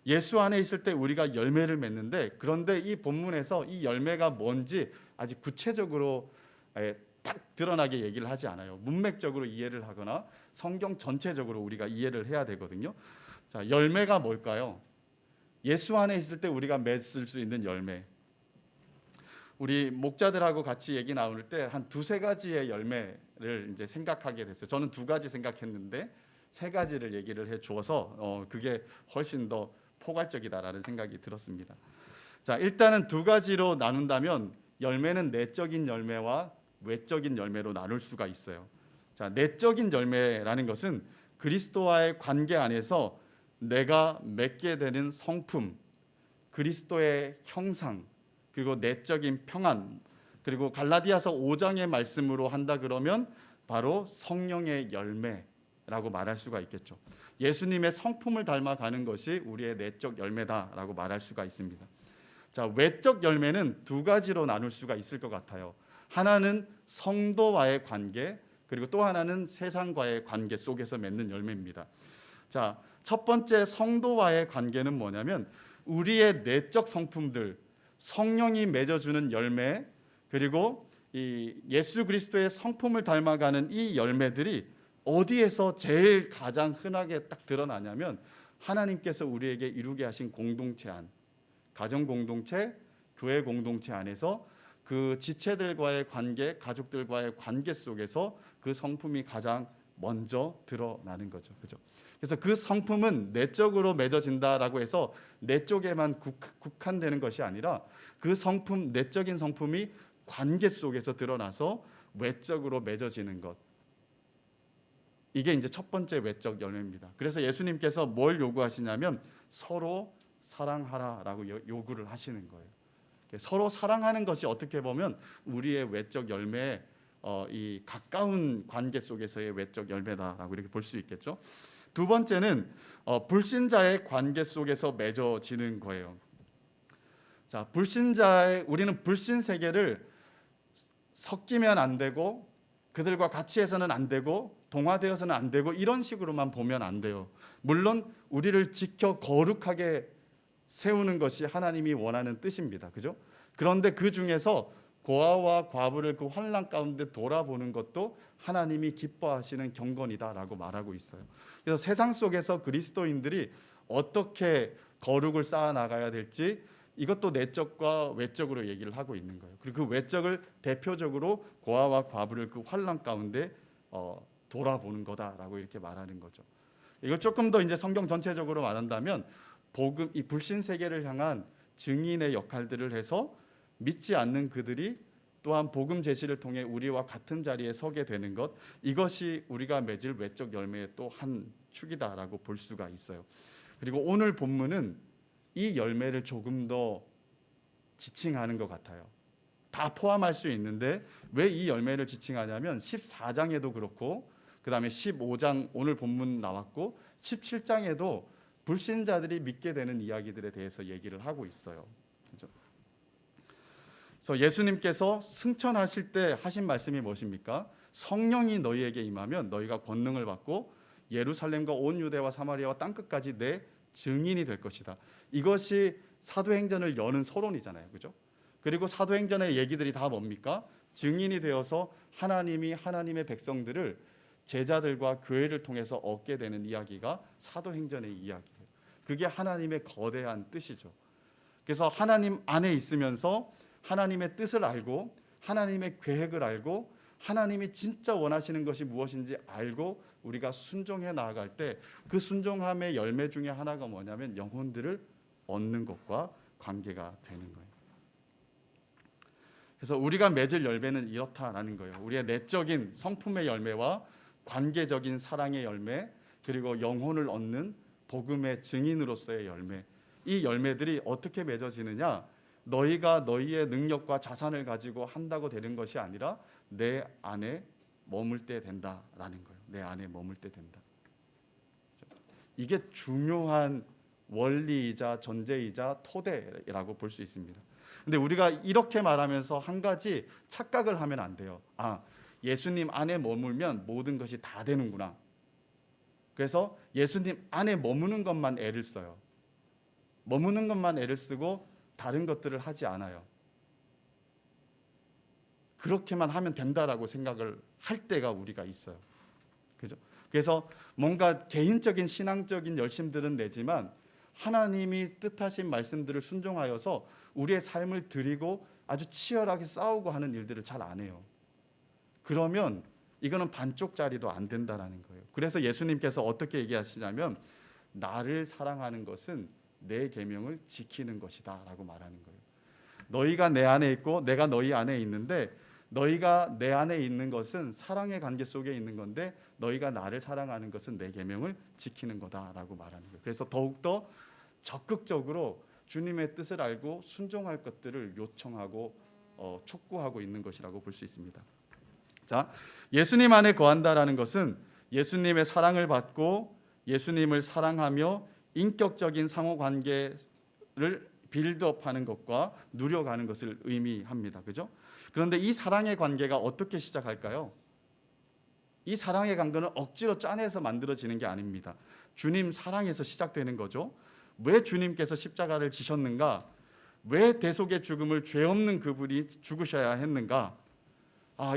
예수 안에 있을 때 우리가 열매를 맺는데, 그런데 이 본문에서 이 열매가 뭔지 아직 구체적으로 딱 드러나게 얘기를 하지 않아요. 문맥적으로 이해를 하거나 성경 전체적으로 우리가 이해를 해야 되거든요. 자, 열매가 뭘까요? 예수 안에 있을 때 우리가 맺을 수 있는 열매. 우리 목자들하고 같이 얘기 나눌 때 한 두세 가지의 열매를 이제 생각하게 됐어요. 저는 두 가지 생각했는데 세 가지를 얘기를 해 주어서 그게 훨씬 더 포괄적이다라는 생각이 들었습니다. 자, 일단은 두 가지로 나눈다면 열매는 내적인 열매와 외적인 열매로 나눌 수가 있어요. 자, 내적인 열매라는 것은 그리스도와의 관계 안에서 내가 맺게 되는 성품, 그리스도의 형상, 그리고 내적인 평안, 그리고 갈라디아서 5장의 말씀으로 한다 그러면 바로 성령의 열매라고 말할 수가 있겠죠. 예수님의 성품을 닮아가는 것이 우리의 내적 열매다라고 말할 수가 있습니다. 자, 외적 열매는 두 가지로 나눌 수가 있을 것 같아요. 하나는 성도와의 관계, 그리고 또 하나는 세상과의 관계 속에서 맺는 열매입니다. 자, 첫 번째 성도와의 관계는 뭐냐면 우리의 내적 성품들, 성령이 맺어주는 열매, 그리고 이 예수 그리스도의 성품을 닮아가는 이 열매들이 어디에서 제일 가장 흔하게 딱 드러나냐면 하나님께서 우리에게 이루게 하신 공동체 안, 가정 공동체, 교회 공동체 안에서 그 지체들과의 관계, 가족들과의 관계 속에서 그 성품이 가장 먼저 드러나는 거죠. 그죠? 그래서 그 성품은 내적으로 맺어진다라고 해서 내 쪽에만 국한되는 것이 아니라 그 성품, 내적인 성품이 관계 속에서 드러나서 외적으로 맺어지는 것. 이게 이제 첫 번째 외적 열매입니다. 그래서 예수님께서 뭘 요구하시냐면 서로 사랑하라라고 요구를 하시는 거예요. 서로 사랑하는 것이 어떻게 보면 우리의 외적 열매의 이 가까운 관계 속에서의 외적 열매다라고 이렇게 볼 수 있겠죠. 두 번째는 불신자의 관계 속에서 맺어지는 거예요. 자, 우리는 불신 세계를 섞이면 안 되고 그들과 같이 해서는 안 되고 동화되어서는 안 되고 이런 식으로만 보면 안 돼요. 물론 우리를 지켜 거룩하게 세우는 것이 하나님이 원하는 뜻입니다. 그죠? 그런데 그 중에서 고아와 과부를 그 환난 가운데 돌아보는 것도 하나님이 기뻐하시는 경건이다라고 말하고 있어요. 그래서 세상 속에서 그리스도인들이 어떻게 거룩을 쌓아 나가야 될지 이것도 내적과 외적으로 얘기를 하고 있는 거예요. 그리고 그 외적을 대표적으로 고아와 과부를 그 환난 가운데 돌아보는 거다라고 이렇게 말하는 거죠. 이걸 조금 더 이제 성경 전체적으로 말한다면 복음, 이 불신 세계를 향한 증인의 역할들을 해서 믿지 않는 그들이 또한 복음 제시를 통해 우리와 같은 자리에 서게 되는 것, 이것이 우리가 맺을 외적 열매의 또 한 축이다라고 볼 수가 있어요. 그리고 오늘 본문은 이 열매를 조금 더 지칭하는 것 같아요. 다 포함할 수 있는데 왜 이 열매를 지칭하냐면 14장에도 그렇고 그 다음에 15장 오늘 본문 나왔고 17장에도 불신자들이 믿게 되는 이야기들에 대해서 얘기를 하고 있어요. 그렇죠? 그래서 예수님께서 승천하실 때 하신 말씀이 무엇입니까? 성령이 너희에게 임하면 너희가 권능을 받고 예루살렘과 온 유대와 사마리아와 땅끝까지 내 증인이 될 것이다. 이것이 사도행전을 여는 서론이잖아요. 그죠? 그리고 사도행전의 얘기들이 다 뭡니까? 증인이 되어서 하나님이 하나님의 백성들을 제자들과 교회를 통해서 얻게 되는 이야기가 사도행전의 이야기예요. 그게 하나님의 거대한 뜻이죠. 그래서 하나님 안에 있으면서 하나님의 뜻을 알고 하나님의 계획을 알고 하나님이 진짜 원하시는 것이 무엇인지 알고 우리가 순종해 나아갈 때 그 순종함의 열매 중에 하나가 뭐냐면 영혼들을 얻는 것과 관계가 되는 거예요. 그래서 우리가 맺을 열매는 이렇다라는 거예요. 우리의 내적인 성품의 열매와 관계적인 사랑의 열매, 그리고 영혼을 얻는 복음의 증인으로서의 열매. 이 열매들이 어떻게 맺어지느냐? 너희가 너희의 능력과 자산을 가지고 한다고 되는 것이 아니라 내 안에 머물 때 된다라는 거예요. 내 안에 머물 때 된다. 이게 중요한 원리이자 전제이자 토대라고 볼 수 있습니다. 근데 우리가 이렇게 말하면서 한 가지 착각을 하면 안 돼요. 예수님 안에 머물면 모든 것이 다 되는구나. 그래서 예수님 안에 머무는 것만 애를 써요. 머무는 것만 애를 쓰고 다른 것들을 하지 않아요. 그렇게만 하면 된다라고 생각을 할 때가 우리가 있어요. 그죠? 그래서 뭔가 개인적인 신앙적인 열심들은 내지만 하나님이 뜻하신 말씀들을 순종하여서 우리의 삶을 드리고 아주 치열하게 싸우고 하는 일들을 잘 안 해요. 그러면 이거는 반쪽짜리도 안 된다라는 거예요. 그래서 예수님께서 어떻게 얘기하시냐면 나를 사랑하는 것은 내 계명을 지키는 것이다 라고 말하는 거예요. 너희가 내 안에 있고 내가 너희 안에 있는데 너희가 내 안에 있는 것은 사랑의 관계 속에 있는 건데 너희가 나를 사랑하는 것은 내 계명을 지키는 거다라고 말하는 거예요. 그래서 더욱더 적극적으로 주님의 뜻을 알고 순종할 것들을 요청하고 촉구하고 있는 것이라고 볼 수 있습니다. 자, 예수님 안에 거한다라는 것은 예수님의 사랑을 받고 예수님을 사랑하며 인격적인 상호 관계를 빌드업하는 것과 누려가는 것을 의미합니다. 그죠? 그런데 이 사랑의 관계가 어떻게 시작할까요? 이 사랑의 관계는 억지로 짜내서 만들어지는 게 아닙니다. 주님 사랑에서 시작되는 거죠. 왜 주님께서 십자가를 지셨는가? 왜 대속의 죽음을 죄 없는 그분이 죽으셔야 했는가?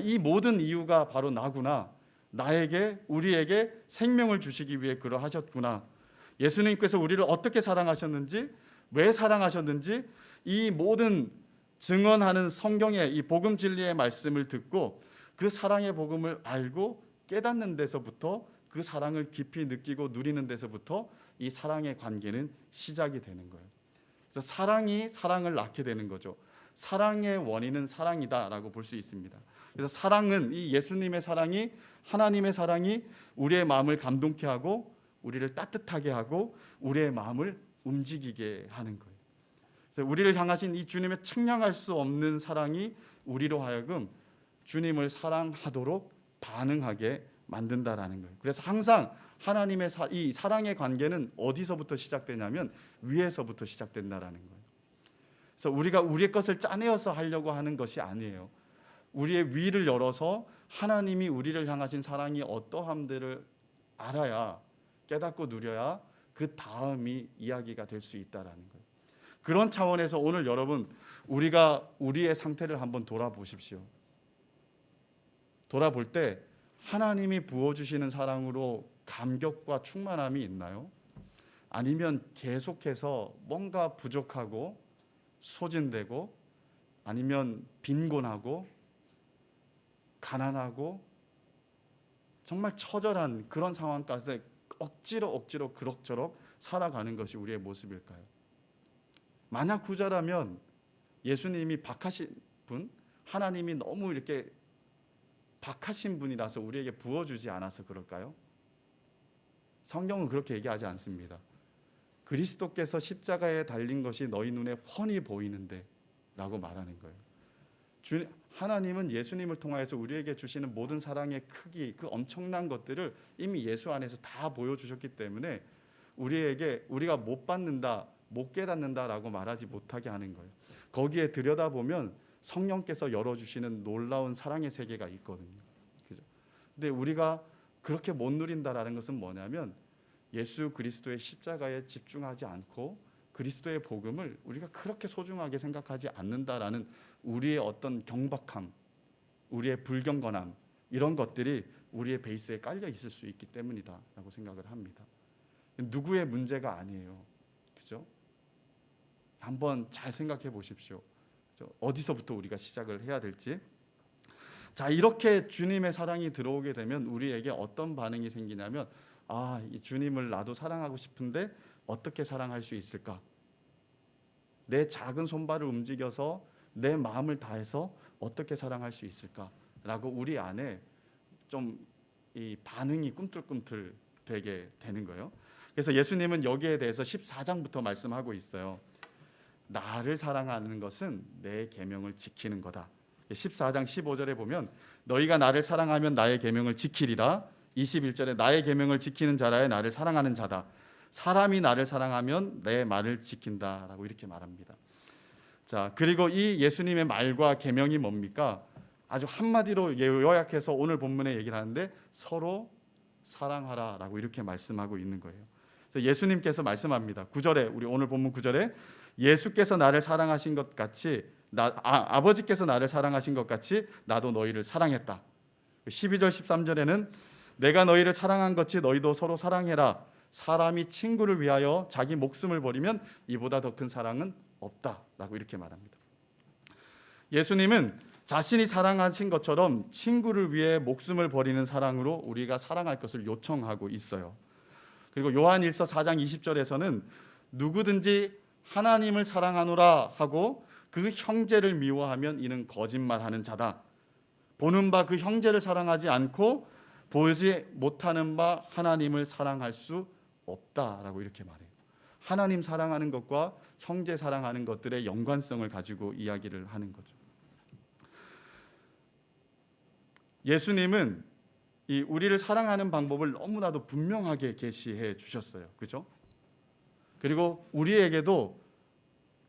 이 모든 이유가 바로 나구나. 나에게, 우리에게 생명을 주시기 위해 그러하셨구나. 예수님께서 우리를 어떻게 사랑하셨는지, 왜 사랑하셨는지 이 모든 증언하는 성경의 이 복음 진리의 말씀을 듣고 그 사랑의 복음을 알고 깨닫는 데서부터 그 사랑을 깊이 느끼고 누리는 데서부터 이 사랑의 관계는 시작이 되는 거예요. 그래서 사랑이 사랑을 낳게 되는 거죠. 사랑의 원인은 사랑이다라고 볼 수 있습니다. 그래서 사랑은 이 예수님의 사랑이 하나님의 사랑이 우리의 마음을 감동케 하고 우리를 따뜻하게 하고 우리의 마음을 움직이게 하는 거예요. 그래서 우리를 향하신 이 주님의 측량할 수 없는 사랑이 우리로 하여금 주님을 사랑하도록 반응하게 만든다라는 거예요. 그래서 항상 하나님의 이 사랑의 관계는 어디서부터 시작되냐면 위에서부터 시작된다라는 거예요. 그래서 우리가 우리의 것을 짜내어서 하려고 하는 것이 아니에요. 우리의 위를 열어서 하나님이 우리를 향하신 사랑이 어떠함들을 알아야 깨닫고 누려야 그 다음이 이야기가 될 수 있다라는 거예요. 그런 차원에서 오늘 여러분 우리가 우리의 상태를 한번 돌아보십시오. 돌아볼 때 하나님이 부어주시는 사랑으로 감격과 충만함이 있나요? 아니면 계속해서 뭔가 부족하고 소진되고 아니면 빈곤하고 가난하고 정말 처절한 그런 상황까지 억지로 그럭저럭 살아가는 것이 우리의 모습일까요? 만약 후자라면 예수님이 박하신 분, 하나님이 너무 이렇게 박하신 분이라서 우리에게 부어주지 않아서 그럴까요? 성경은 그렇게 얘기하지 않습니다. 그리스도께서 십자가에 달린 것이 너희 눈에 훤히 보이는데 라고 말하는 거예요. 하나님은 예수님을 통하여서 우리에게 주시는 모든 사랑의 크기, 그 엄청난 것들을 이미 예수 안에서 다 보여주셨기 때문에 우리에게 우리가 못 받는다, 못 깨닫는다라고 말하지 못하게 하는 거예요. 거기에 들여다보면 성령께서 열어주시는 놀라운 사랑의 세계가 있거든요. 그죠? 근데 우리가 그렇게 못 누린다라는 것은 뭐냐면 예수 그리스도의 십자가에 집중하지 않고 그리스도의 복음을 우리가 그렇게 소중하게 생각하지 않는다라는 우리의 어떤 경박함, 우리의 불경건함 이런 것들이 우리의 베이스에 깔려 있을 수 있기 때문이다라고 생각을 합니다. 누구의 문제가 아니에요. 그죠? 한번 잘 생각해 보십시오. 어디서부터 우리가 시작을 해야 될지. 자, 이렇게 주님의 사랑이 들어오게 되면 우리에게 어떤 반응이 생기냐면 이 주님을 나도 사랑하고 싶은데 어떻게 사랑할 수 있을까? 내 작은 손발을 움직여서 내 마음을 다해서 어떻게 사랑할 수 있을까라고 우리 안에 좀 이 반응이 꿈틀꿈틀 되게 되는 거예요. 그래서 예수님은 여기에 대해서 14장부터 말씀하고 있어요. 나를 사랑하는 것은 내 계명을 지키는 거다. 14장 15절에 보면 너희가 나를 사랑하면 나의 계명을 지키리라. 21절에 나의 계명을 지키는 자라야 나를 사랑하는 자다. 사람이 나를 사랑하면 내 말을 지킨다라고 이렇게 말합니다. 자, 그리고 이 예수님의 말과 계명이 뭡니까? 아주 한마디로 요약해서 오늘 본문에 얘기를 하는데 서로 사랑하라라고 이렇게 말씀하고 있는 거예요. 그래서 예수님께서 말씀합니다. 9절에 우리 오늘 본문 9절에 예수께서 나를 사랑하신 것 같이 아버지께서 나를 사랑하신 것 같이 나도 너희를 사랑했다. 12절 13절에는 내가 너희를 사랑한 것이 너희도 서로 사랑해라. 사람이 친구를 위하여 자기 목숨을 버리면 이보다 더 큰 사랑은 없다라고 이렇게 말합니다. 예수님은 자신이 사랑하신 것처럼 친구를 위해 목숨을 버리는 사랑으로 우리가 사랑할 것을 요청하고 있어요. 그리고 요한일서 4장 20절에서는 누구든지 하나님을 사랑하노라 하고 그 형제를 미워하면 이는 거짓말하는 자다. 보는 바 그 형제를 사랑하지 않고 보지 못하는 바 하나님을 사랑할 수 없다라고 이렇게 말해요. 하나님 사랑하는 것과 형제 사랑하는 것들의 연관성을 가지고 이야기를 하는 거죠. 예수님은 이 우리를 사랑하는 방법을 너무나도 분명하게 계시해 주셨어요. 그죠? 그리고 우리에게도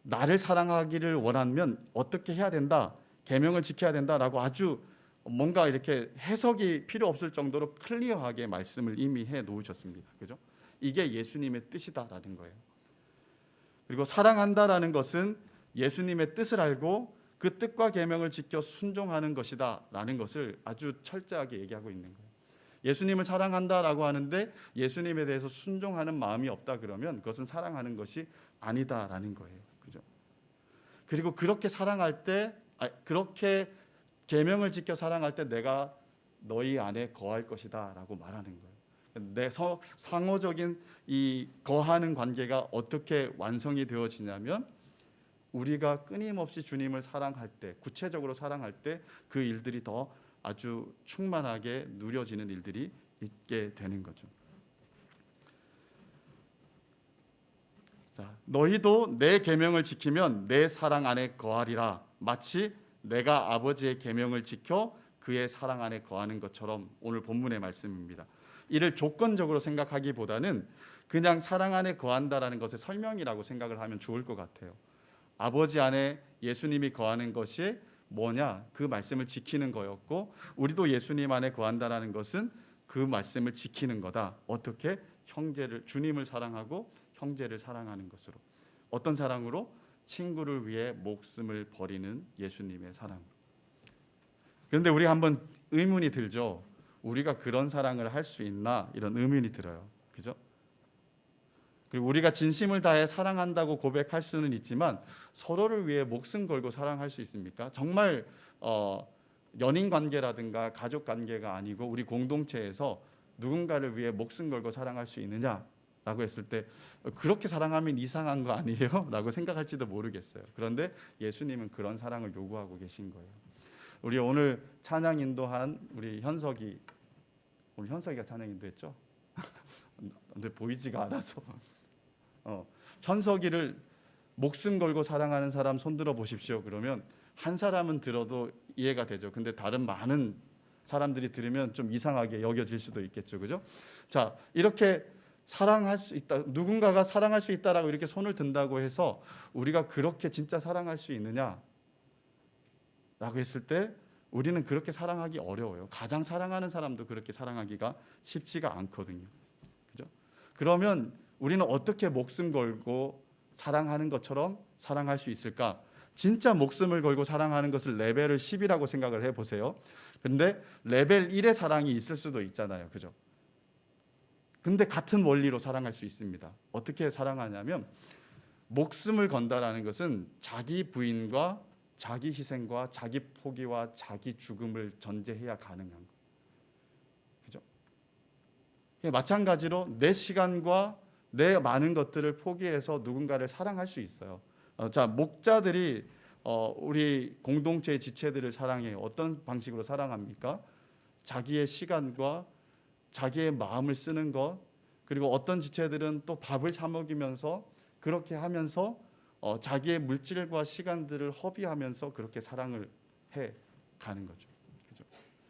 나를 사랑하기를 원하면 어떻게 해야 된다, 계명을 지켜야 된다라고 아주 뭔가 이렇게 해석이 필요 없을 정도로 클리어하게 말씀을 이미 해 놓으셨습니다. 그죠? 이게 예수님의 뜻이다라는 거예요. 그리고 사랑한다라는 것은 예수님의 뜻을 알고 그 뜻과 계명을 지켜 순종하는 것이다라는 것을 아주 철저하게 얘기하고 있는 거예요. 예수님을 사랑한다라고 하는데 예수님에 대해서 순종하는 마음이 없다 그러면 그것은 사랑하는 것이 아니다라는 거예요. 그죠? 그리고 그렇게 사랑할 때, 그렇게 계명을 지켜 사랑할 때 내가 너희 안에 거할 것이다라고 말하는 거예요. 내 상호적인 이 거하는 관계가 어떻게 완성이 되어지냐면 우리가 끊임없이 주님을 사랑할 때, 구체적으로 사랑할 때 그 일들이 더 아주 충만하게 누려지는 일들이 있게 되는 거죠. 자, 너희도 내 계명을 지키면 내 사랑 안에 거하리라. 마치 내가 아버지의 계명을 지켜 그의 사랑 안에 거하는 것처럼, 오늘 본문의 말씀입니다. 이를 조건적으로 생각하기보다는 그냥 사랑 안에 거한다라는 것의 설명이라고 생각을 하면 좋을 것 같아요. 아버지 안에 예수님이 거하는 것이 뭐냐? 그 말씀을 지키는 거였고, 우리도 예수님 안에 거한다라는 것은 그 말씀을 지키는 거다. 어떻게? 형제를, 주님을 사랑하고 형제를 사랑하는 것으로. 어떤 사랑으로? 친구를 위해 목숨을 버리는 예수님의 사랑. 그런데 우리 한번 의문이 들죠. 우리가 그런 사랑을 할 수 있나? 이런 의문이 들어요. 그죠? 그리고 우리가 진심을 다해 사랑한다고 고백할 수는 있지만 서로를 위해 목숨 걸고 사랑할 수 있습니까? 정말 연인 관계라든가 가족 관계가 아니고 우리 공동체에서 누군가를 위해 목숨 걸고 사랑할 수 있느냐라고 했을 때 그렇게 사랑하면 이상한 거 아니에요? 라고 생각할지도 모르겠어요. 그런데 예수님은 그런 사랑을 요구하고 계신 거예요. 우리 오늘 찬양 인도한 우리 현석이, 오늘 현석이가 찬양 인도했죠? 근데 보이지가 않아서 현석이를 목숨 걸고 사랑하는 사람 손들어 보십시오. 그러면 한 사람은 들어도 이해가 되죠. 근데 다른 많은 사람들이 들으면 좀 이상하게 여겨질 수도 있겠죠. 그죠? 자, 이렇게 사랑할 수 있다, 누군가가 사랑할 수 있다라고 이렇게 손을 든다고 해서 우리가 그렇게 진짜 사랑할 수 있느냐 라고 했을 때 우리는 그렇게 사랑하기 어려워요. 가장 사랑하는 사람도 그렇게 사랑하기가 쉽지가 않거든요. 그죠? 그러면 우리는 어떻게 목숨 걸고 사랑하는 것처럼 사랑할 수 있을까? 진짜 목숨을 걸고 사랑하는 것을 레벨을 10이라고 생각을 해보세요. 근데 레벨 1의 사랑이 있을 수도 있잖아요. 그죠? 근데 같은 원리로 사랑할 수 있습니다. 어떻게 사랑하냐면 목숨을 건다라는 것은 자기 부인과 자기 희생과 자기 포기와 자기 죽음을 전제해야 가능한 거. 그죠? 마찬가지로 내 시간과 내 많은 것들을 포기해서 누군가를 사랑할 수 있어요. 자, 목자들이 우리 공동체의 지체들을 사랑해요. 어떤 방식으로 사랑합니까? 자기의 시간과 자기의 마음을 쓰는 것, 그리고 어떤 지체들은 또 밥을 사 먹이면서 그렇게 하면서 자기의 물질과 시간들을 허비하면서 그렇게 사랑을 해 가는 거죠. 그죠?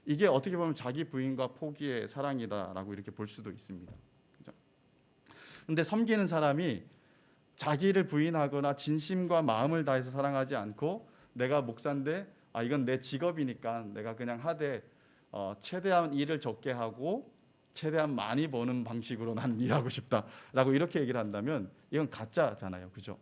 이게 어떻게 보면 자기 부인과 포기의 사랑이다라고 이렇게 볼 수도 있습니다. 그죠? 근데 섬기는 사람이 자기를 부인하거나 진심과 마음을 다해서 사랑하지 않고 내가 목사인데 이건 내 직업이니까 내가 그냥 하되 최대한 일을 적게 하고 최대한 많이 버는 방식으로 난 일하고 싶다라고 이렇게 얘기를 한다면 이건 가짜잖아요. 그죠?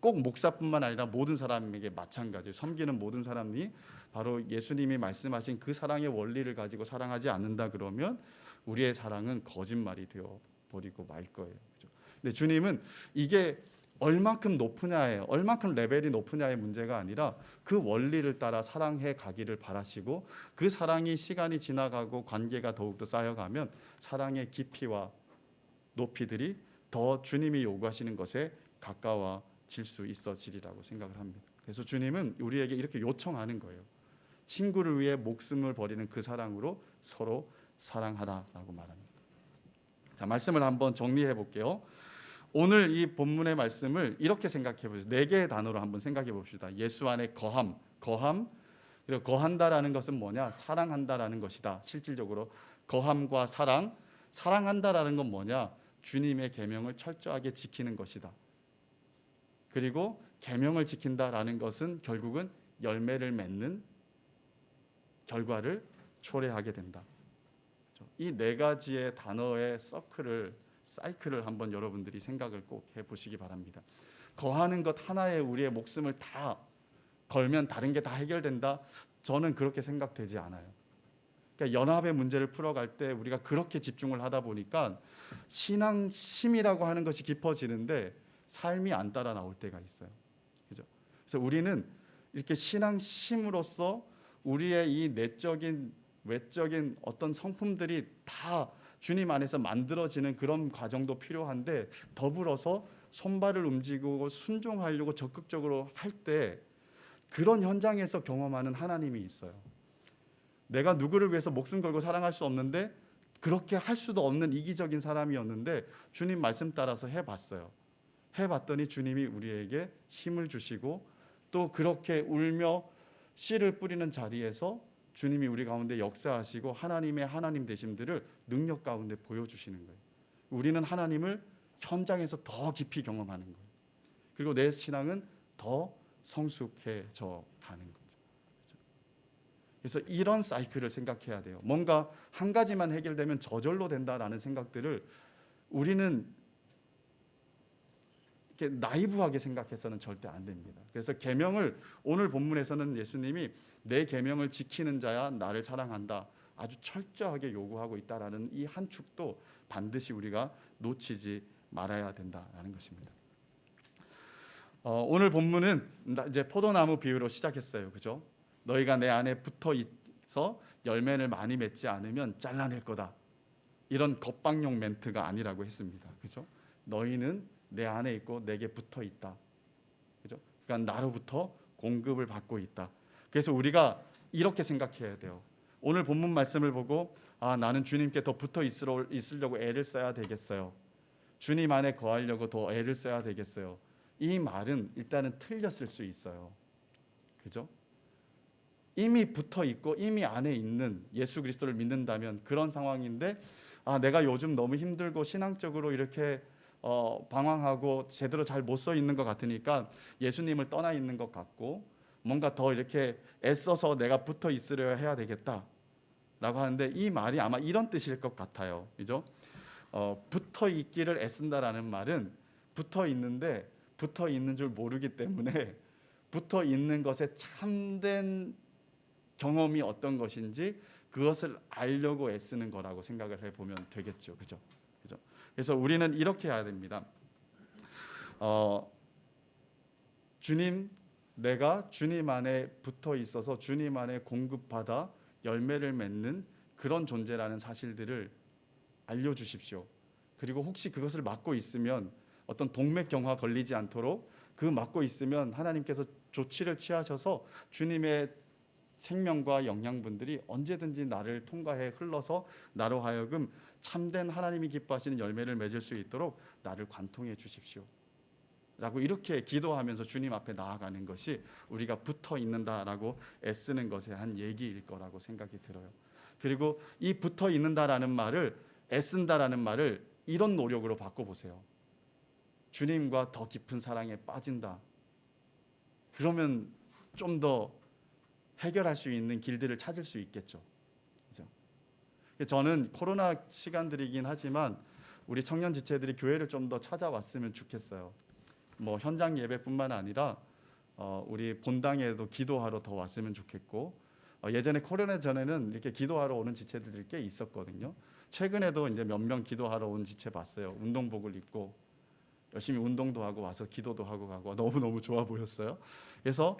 꼭 목사뿐만 아니라 모든 사람에게 마찬가지예요. 섬기는 모든 사람이 바로 예수님이 말씀하신 그 사랑의 원리를 가지고 사랑하지 않는다 그러면 우리의 사랑은 거짓말이 되어 버리고 말 거예요. 그죠? 근데 주님은 이게 얼만큼 높으냐에, 얼만큼 레벨이 높으냐의 문제가 아니라 그 원리를 따라 사랑해 가기를 바라시고, 그 사랑이 시간이 지나가고 관계가 더욱더 쌓여가면 사랑의 깊이와 높이들이 더 주님이 요구하시는 것에 가까워질 수 있어지리라고 생각을 합니다. 그래서 주님은 우리에게 이렇게 요청하는 거예요. 친구를 위해 목숨을 버리는 그 사랑으로 서로 사랑하다라고 말합니다. 자, 말씀을 한번 정리해 볼게요. 오늘 이 본문의 말씀을 이렇게 생각해 보세요. 네 개의 단어로 한번 생각해 봅시다. 예수 안에 거함, 그리고 거한다라는 것은 뭐냐? 사랑한다라는 것이다. 실질적으로 거함과 사랑한다라는 건 뭐냐? 주님의 계명을 철저하게 지키는 것이다. 그리고 계명을 지킨다라는 것은 결국은 열매를 맺는 결과를 초래하게 된다. 이 네 가지의 단어의 사이클을 한번 여러분들이 생각을 꼭 해보시기 바랍니다. 거하는 것 하나에 우리의 목숨을 다 걸면 다른 게 다 해결된다? 저는 그렇게 생각되지 않아요. 그러니까 연합의 문제를 풀어갈 때 우리가 그렇게 집중을 하다 보니까 신앙심이라고 하는 것이 깊어지는데 삶이 안 따라 나올 때가 있어요. 그죠? 그래서 우리는 이렇게 신앙심으로써 우리의 이 내적인 외적인 어떤 성품들이 다 주님 안에서 만들어지는 그런 과정도 필요한데, 더불어서 손발을 움직이고 순종하려고 적극적으로 할 때 그런 현장에서 경험하는 하나님이 있어요. 내가 누구를 위해서 목숨 걸고 사랑할 수 없는데, 그렇게 할 수도 없는 이기적인 사람이었는데 주님 말씀 따라서 해봤어요. 해봤더니 주님이 우리에게 힘을 주시고, 또 그렇게 울며 씨를 뿌리는 자리에서 주님이 우리 가운데 역사하시고 하나님의 하나님 되심들을 능력 가운데 보여주시는 거예요. 우리는 하나님을 현장에서 더 깊이 경험하는 거예요. 그리고 내 신앙은 더 성숙해져 가는 거죠. 그래서 이런 사이클을 생각해야 돼요. 뭔가 한 가지만 해결되면 저절로 된다라는 생각들을 우리는 이렇게 나이브하게 생각해서는 절대 안 됩니다. 그래서 계명을, 오늘 본문에서는 예수님이 내 계명을 지키는 자야 나를 사랑한다, 아주 철저하게 요구하고 있다라는 이 한 축도 반드시 우리가 놓치지 말아야 된다라는 것입니다. 오늘 본문은 이제 포도나무 비유로 시작했어요. 그죠? 너희가 내 안에 붙어 있어 열매를 많이 맺지 않으면 잘라낼 거다. 이런 겁박용 멘트가 아니라고 했습니다. 그죠? 너희는 내 안에 있고 내게 붙어 있다. 그죠? 그러니까 나로부터 공급을 받고 있다. 그래서 우리가 이렇게 생각해야 돼요. 오늘 본문 말씀을 보고 나는 주님께 더 붙어 있으려고 애를 써야 되겠어요. 주님 안에 거하려고 더 애를 써야 되겠어요. 이 말은 일단은 틀렸을 수 있어요. 그죠? 이미 붙어 있고 이미 안에 있는 예수 그리스도를 믿는다면 그런 상황인데, 내가 요즘 너무 힘들고 신앙적으로 이렇게 방황하고 제대로 잘 못 서 있는 것 같으니까 예수님을 떠나 있는 것 같고, 뭔가 더 이렇게 애써서 내가 붙어 있으려 해야 되겠다라고 하는데, 이 말이 아마 이런 뜻일 것 같아요. 그죠? 붙어 있기를 애쓴다라는 말은 붙어 있는데 붙어 있는 줄 모르기 때문에 붙어 있는 것에 참된 경험이 어떤 것인지 그것을 알려고 애쓰는 거라고 생각을 해보면 되겠죠. 그죠? 그래서 우리는 이렇게 해야 됩니다. 내가 주님 안에 붙어 있어서 주님 안에 공급받아 열매를 맺는 그런 존재라는 사실들을 알려주십시오. 그리고 혹시 그것을 맡고 있으면 어떤 동맥경화 걸리지 않도록 그 맡고 있으면 하나님께서 조치를 취하셔서 주님의 생명과 영양분들이 언제든지 나를 통과해 흘러서 나로 하여금 참된 하나님이 기뻐하시는 열매를 맺을 수 있도록 나를 관통해 주십시오 라고 이렇게 기도하면서 주님 앞에 나아가는 것이 우리가 붙어 있는다라고 애쓰는 것의 한 얘기일 거라고 생각이 들어요. 그리고 이 붙어 있는다라는 말을, 애쓴다라는 말을 이런 노력으로 바꿔보세요. 주님과 더 깊은 사랑에 빠진다. 그러면 좀 더 해결할 수 있는 길들을 찾을 수 있겠죠. 그죠? 저는 코로나 시간들이긴 하지만 우리 청년 지체들이 교회를 좀 더 찾아왔으면 좋겠어요. 뭐 현장 예배뿐만 아니라 우리 본당에도 기도하러 더 왔으면 좋겠고, 예전에 코로나 전에는 이렇게 기도하러 오는 지체들이 꽤 있었거든요. 최근에도 이제 몇 명 기도하러 온 지체 봤어요. 운동복을 입고. 열심히 운동도 하고 와서 기도도 하고 가고 너무너무 좋아 보였어요. 그래서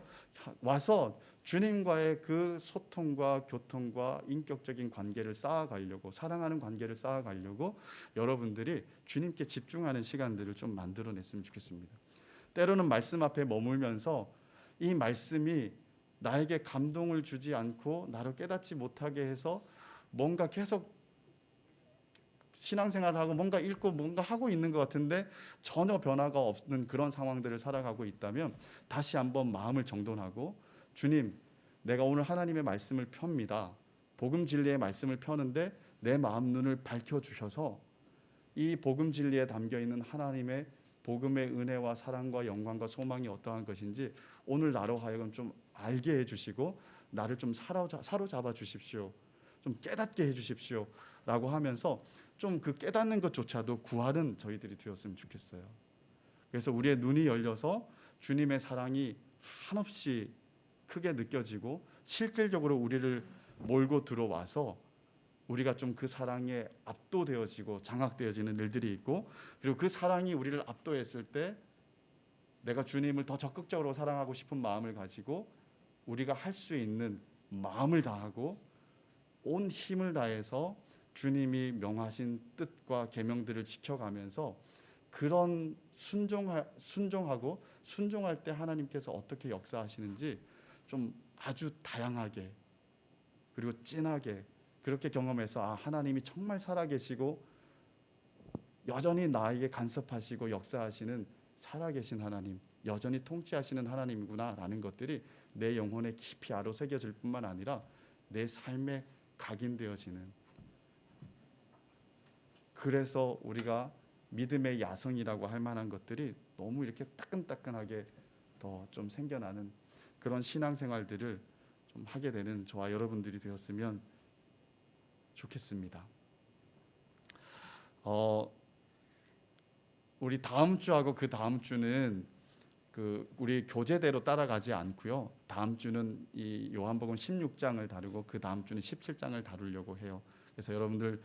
와서 주님과의 그 소통과 교통과 인격적인 관계를 쌓아가려고, 사랑하는 관계를 쌓아가려고 여러분들이 주님께 집중하는 시간들을 좀 만들어냈으면 좋겠습니다. 때로는 말씀 앞에 머물면서 이 말씀이 나에게 감동을 주지 않고 나를 깨닫지 못하게 해서 뭔가 계속 신앙생활을 하고 뭔가 읽고 뭔가 하고 있는 것 같은데 전혀 변화가 없는 그런 상황들을 살아가고 있다면 다시 한번 마음을 정돈하고, 주님, 내가 오늘 하나님의 말씀을 펴니다. 복음 진리의 말씀을 펴는데 내 마음 눈을 밝혀주셔서 이 복음 진리에 담겨있는 하나님의 복음의 은혜와 사랑과 영광과 소망이 어떠한 것인지 오늘 나로 하여금 좀 알게 해주시고 나를 좀 사로잡아 주십시오. 좀 깨닫게 해주십시오 라고 하면서 좀 그 깨닫는 것조차도 구하는 저희들이 되었으면 좋겠어요. 그래서 우리의 눈이 열려서 주님의 사랑이 한없이 크게 느껴지고 실질적으로 우리를 몰고 들어와서 우리가 좀 그 사랑에 압도되어지고 장악되어지는 일들이 있고, 그리고 그 사랑이 우리를 압도했을 때 내가 주님을 더 적극적으로 사랑하고 싶은 마음을 가지고 우리가 할 수 있는 마음을 다하고 온 힘을 다해서 주님이 명하신 뜻과 계명들을 지켜가면서 그런 순종하고 순종할 때 하나님께서 어떻게 역사하시는지 좀 아주 다양하게 그리고 진하게 그렇게 경험해서, 아, 하나님이 정말 살아계시고 여전히 나에게 간섭하시고 역사하시는 살아계신 하나님, 여전히 통치하시는 하나님이구나 라는 것들이 내 영혼에 깊이 아로새겨질 뿐만 아니라 내 삶에 각인되어지는, 그래서 우리가 믿음의 야성이라고 할 만한 것들이 너무 이렇게 따끈따끈하게 더 좀 생겨나는 그런 신앙생활들을 좀 하게 되는 저와 여러분들이 되었으면 좋겠습니다. 우리 다음 주하고 그 다음 주는 우리 교재대로 따라가지 않고요. 다음 주는 이 요한복음 16장을 다루고 그 다음 주는 17장을 다루려고 해요. 그래서 여러분들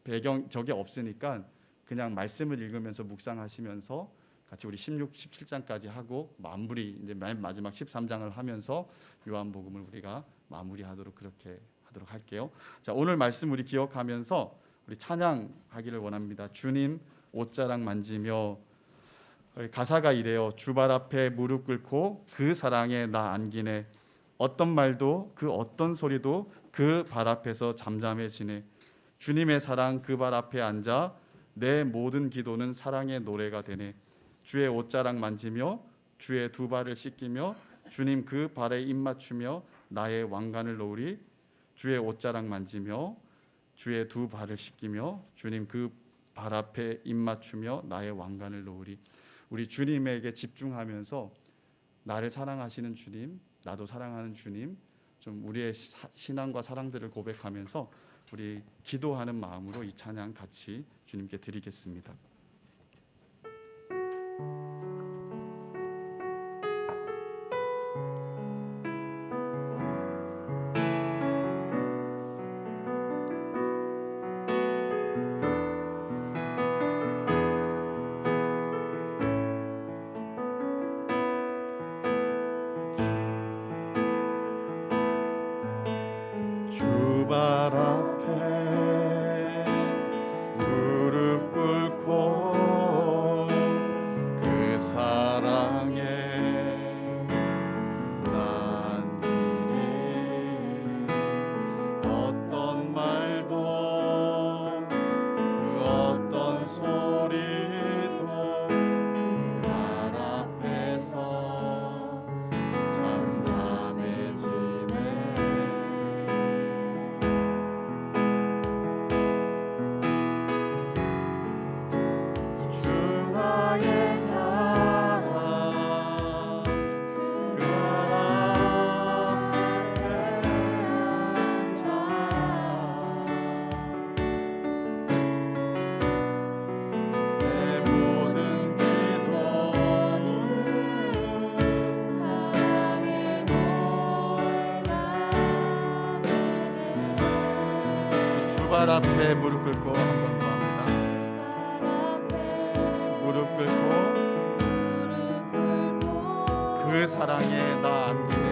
배경 저게 없으니까 그냥 말씀을 읽으면서 묵상하시면서 같이 우리 16, 17장까지 하고 마무리 이제 맨 마지막 13장을 하면서 요한복음을 우리가 마무리하도록 그렇게 하도록 할게요. 자, 오늘 말씀 우리 기억하면서 우리 찬양하기를 원합니다. 주님 옷자락 만지며, 가사가 이래요. 주발 앞에 무릎 꿇고 그 사랑에 나 안기네. 어떤 말도 그 어떤 소리도 그 발 앞에서 잠잠해지네. 주님의 사랑 그 발 앞에 앉아 내 모든 기도는 사랑의 노래가 되네. 주의 옷자락 만지며 주의 두 발을 씻기며 주님 그 발에 입 맞추며 나의 왕관을 놓으리. 주의 옷자락 만지며 주의 두 발을 씻기며 주님 그 발 앞에 입 맞추며 나의 왕관을 놓으리. 우리 주님에게 집중하면서 나를 사랑하시는 주님, 나도 사랑하는 주님, 좀 우리의 신앙과 사랑들을 고백하면서 우리 기도하는 마음으로 이 찬양 같이 주님께 드리겠습니다. 주발 앞에 무릎 꿇고 그 사랑에 난 이리 어떤 말도 그 어떤 소리도 그 발 앞에서 잠잠해지네. 주발 앞에 무릎 꿇고 한 번 더 합니다. 무릎 꿇고 사랑에 나 안기네.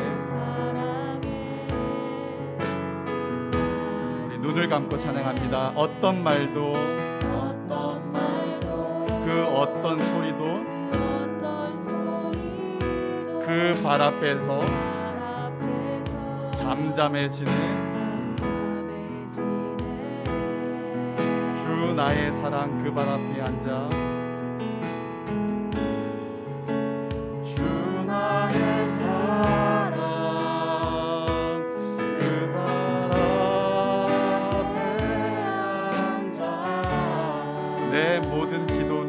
우리 눈을 감고 찬양합니다. 어떤 말도 그 어떤 소리도 그 발 앞에서 잠잠해지네. 주 나의 사랑 그 발 앞에 앉아 주 나의 사랑 그 발 앞에 앉아 내 모든 기도는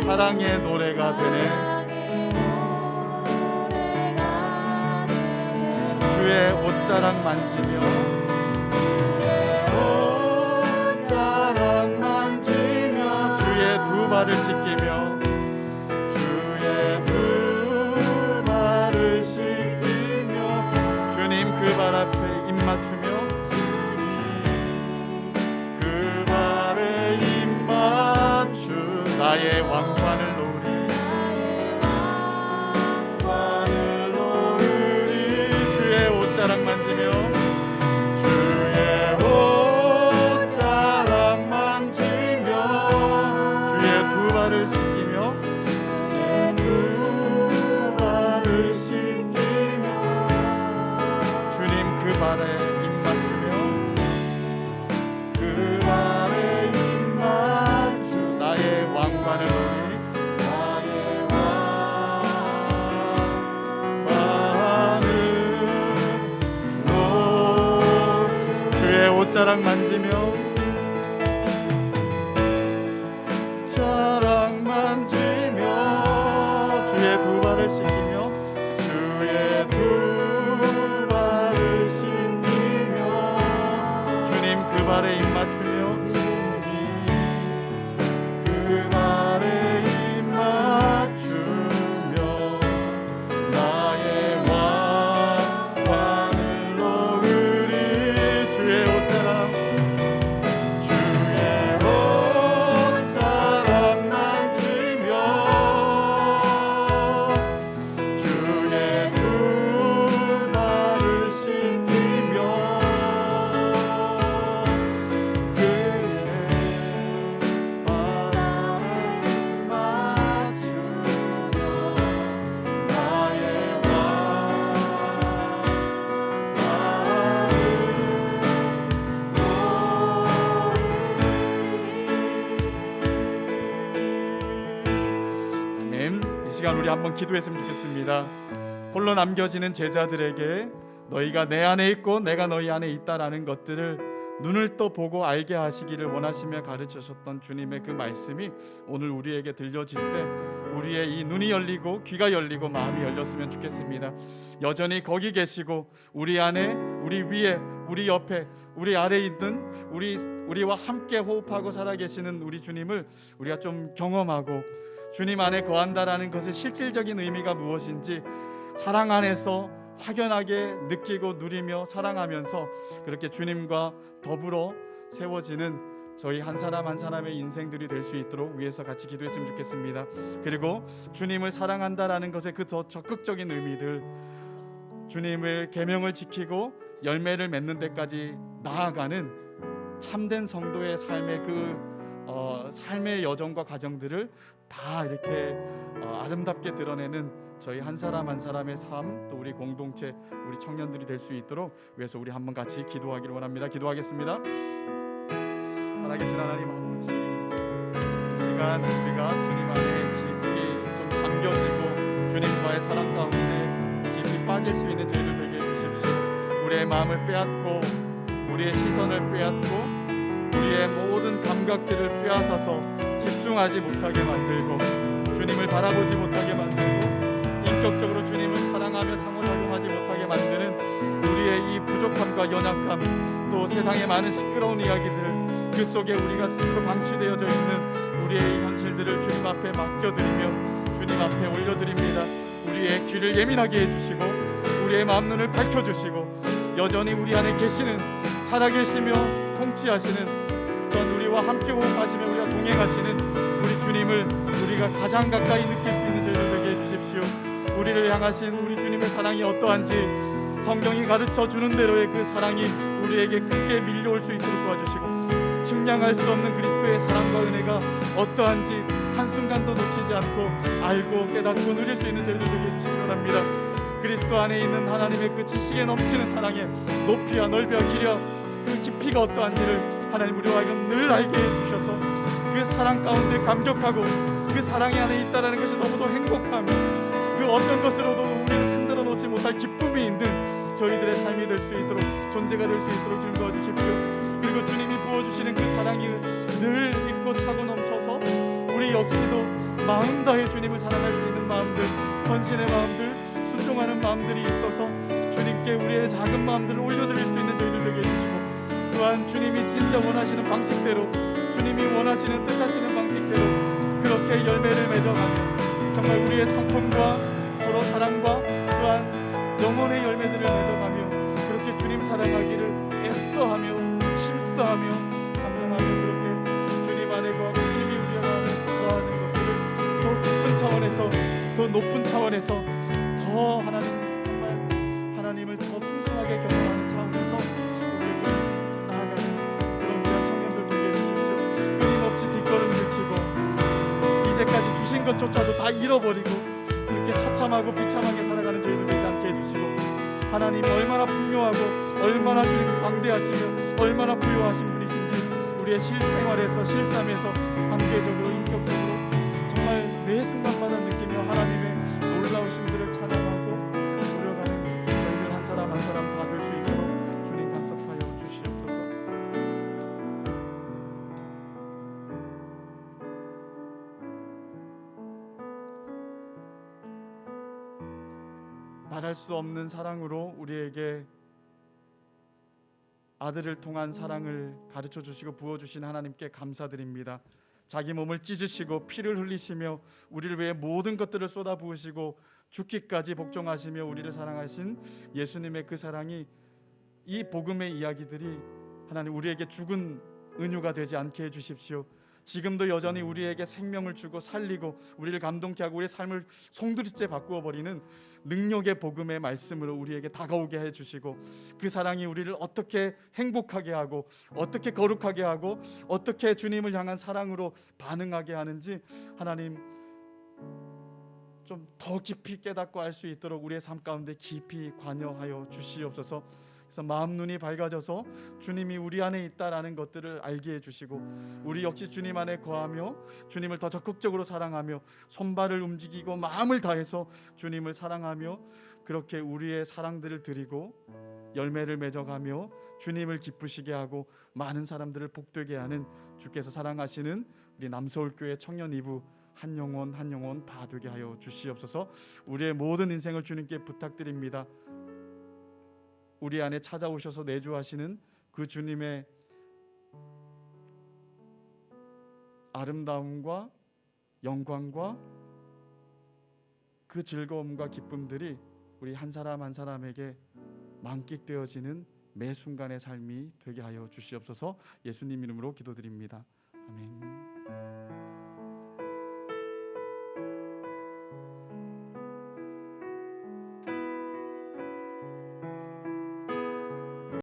사랑의 노래가 되네. 주의 옷자락 만지며 주의 두 발을 씻기며 주님 그 발 앞에 입 맞추며 그 발에 입 맞추 나의 왕관을 놓으리 주의 옷자락 만지며 주의 두 발을 씻기며 주님 그 발에 입 맞추며 그 발에 입 맞추 나의 왕관을 주의 옷자락 만지며 주의 두 발을 씻기며 주님 그 발에 입 맞추며 나의 왕관을 놓으리 주의 옷자락 만지며 주의 두 발을 씻기며 이 시간 우리 한번 기도했으면 좋겠습니다. 홀로 남겨지는 제자들에게 너희가 내 안에 있고 내가 너희 안에 있다라는 것들을 눈을 또 보고 알게 하시기를 원하시며 가르치셨던 주님의 그 말씀이 오늘 우리에게 들려질 때 우리의 이 눈이 열리고 귀가 열리고 마음이 열렸으면 좋겠습니다. 여전히 거기 계시고 우리 안에, 우리 위에, 우리 옆에, 우리 아래에 있는 우리와 함께 호흡하고 살아계시는 우리 주님을 우리가 좀 경험하고 주님 안에 거한다라는 것의 실질적인 의미가 무엇인지 사랑 안에서 확연하게 느끼고 누리며 사랑하면서 그렇게 주님과 더불어 세워지는 저희 한 사람 한 사람의 인생들이 될 수 있도록 위해서 같이 기도했으면 좋겠습니다. 그리고 주님을 사랑한다라는 것의 그 더 적극적인 의미들, 주님의 계명을 지키고 열매를 맺는 데까지 나아가는 참된 성도의 삶의 삶의 여정과 과정들을 다 이렇게 아름답게 드러내는 저희 한 사람 한 사람의 삶, 또 우리 공동체, 우리 청년들이 될 수 있도록 위해서 우리 한번 같이 기도하기를 원합니다. 기도하겠습니다. 살아계신 하나님 아버지, 이 시간 우리가 주님 안에 깊이 좀 잠겨지고 주님과의 사랑 가운데 깊이 빠질 수 있는 저희들 되게 해주십시오. 우리의 마음을 빼앗고 우리의 시선을 빼앗고 우리의 모든 감각들을 빼앗아서 집중하지 못하게 만들고 주님을 바라보지 못하게 만들고 인격적으로 주님을 사랑하며 상호작용하지 못하게 만드는 우리의 이 부족함과 연약함, 또 세상의 많은 시끄러운 이야기들 그 속에 우리가 스스로 방치되어져 있는 우리의 이 현실들을 주님 앞에 맡겨드리며 주님 앞에 올려드립니다. 우리의 귀를 예민하게 해주시고 우리의 마음 눈을 밝혀주시고 여전히 우리 안에 계시는 살아계시며 통치하시는 어떤 우리와 우리와 함께 호흡하시며 우리와 동행하시는 우리 주님을 우리가 가장 가까이 느낄 수 있는 저희들 되게 해주십시오. 우리를 향하신 우리 주님의 사랑이 어떠한지 성경이 가르쳐주는 대로의 그 사랑이 우리에게 크게 밀려올 수 있도록 도와주시고, 측량할 수 없는 그리스도의 사랑과 은혜가 어떠한지 한순간도 놓치지 않고 알고 깨닫고 누릴 수 있는 저희들 되게 해주시기 바랍니다. 그리스도 안에 있는 하나님의 그 지식에 넘치는 사랑의 높이와 넓이와 길이와 그 깊이가 어떠한지를 하나님 우리와 하여금 늘 알게 해주셔서 그 사랑 가운데 감격하고 그 사랑이 안에 있다는 것이 너무도 행복하며 그 어떤 것으로도 우리를 흔들어 놓지 못할 기쁨이 있는 저희들의 삶이 될 수 있도록, 존재가 될 수 있도록 주님 도와주십시오. 그리고 주님이 부어주시는 그 사랑이 늘 있고 차고 넘쳐서 우리 역시도 마음 다해 주님을 사랑할 수 있는 마음들, 헌신의 마음들, 순종하는 마음들이 있어서 주님께 우리의 작은 마음들을 올려드릴 수 있는 저희들 되게 해주시고, 또한 주님이 진짜 원하시는 방식대로, 주님이 원하시는 뜻하시는 방식대로 그렇게 열매를 맺어가며 정말 우리의 성품과 서로 사랑과 또한 영혼의 열매들을 맺어가며 그렇게 주님 사랑하기를 애써하며 힘써하며 감당하며 그렇게 주님 안에 거하고 주님이 우리 안에 거하는 것들을 더 깊은 차원에서, 더 높은 차원에서 더 하나님, 정말 하나님을 더 풍성하게 경험하는 차원에서 우리를 좀 나아가는 그런 귀한 청년들 되게 해주십시오. 끊임없이 뒷걸음질 치고 이제까지 주신 것조차도 다 잃어버리고 그렇게 처참하고 비참하게 살아가는 저희들 되지 않게 해주시고, 하나님이 얼마나 풍요하고 얼마나 주님이 광대하시며 얼마나 부요하신 분이신지 우리의 실생활에서 실삶에서 관계적으로 인격적으로 정말 매 순간마다 느끼며 하나님의 놀라우신 분들을 찬양하고 노력하는 저희들 한 사람 한 사람 다 될 수 있도록 주님 간섭하여 주시옵소서. 말할 수 없는 사랑으로 우리에게 아들을 통한 사랑을 가르쳐 주시고 부어 주신 하나님께 감사드립니다. 자기 몸을 찢으시고 피를 흘리시며 우리를 위해 모든 것들을 쏟아 부으시고 죽기까지 복종하시며 우리를 사랑하신 예수님의 그 사랑이, 이 복음의 이야기들이 하나님 우리에게 죽은 은유가 되지 않게 해주십시오. 지금도 여전히 우리에게 생명을 주고 살리고 우리를 감동케 하고 우리의 삶을 송두리째 바꾸어 버리는 능력의 복음의 말씀으로 우리에게 다가오게 해주시고, 그 사랑이 우리를 어떻게 행복하게 하고 어떻게 거룩하게 하고 어떻게 주님을 향한 사랑으로 반응하게 하는지 하나님 좀 더 깊이 깨닫고 알 수 있도록 우리의 삶 가운데 깊이 관여하여 주시옵소서. 그래서 마음 눈이 밝아져서 주님이 우리 안에 있다라는 것들을 알게 해주시고, 우리 역시 주님 안에 거하며 주님을 더 적극적으로 사랑하며 손발을 움직이고 마음을 다해서 주님을 사랑하며 그렇게 우리의 사랑들을 드리고 열매를 맺어가며 주님을 기쁘시게 하고 많은 사람들을 복되게 하는 주께서 사랑하시는 우리 남서울교회 청년 이부 한 영혼 한 영혼 다 되게 하여 주시옵소서. 우리의 모든 인생을 주님께 부탁드립니다. 우리 안에 찾아오셔서 내주하시는 그 주님의 아름다움과 영광과 그 즐거움과 기쁨들이 우리 한 사람 한 사람에게 만끽되어지는 매 순간의 삶이 되게 하여 주시옵소서. 예수님 이름으로 기도드립니다. 아멘.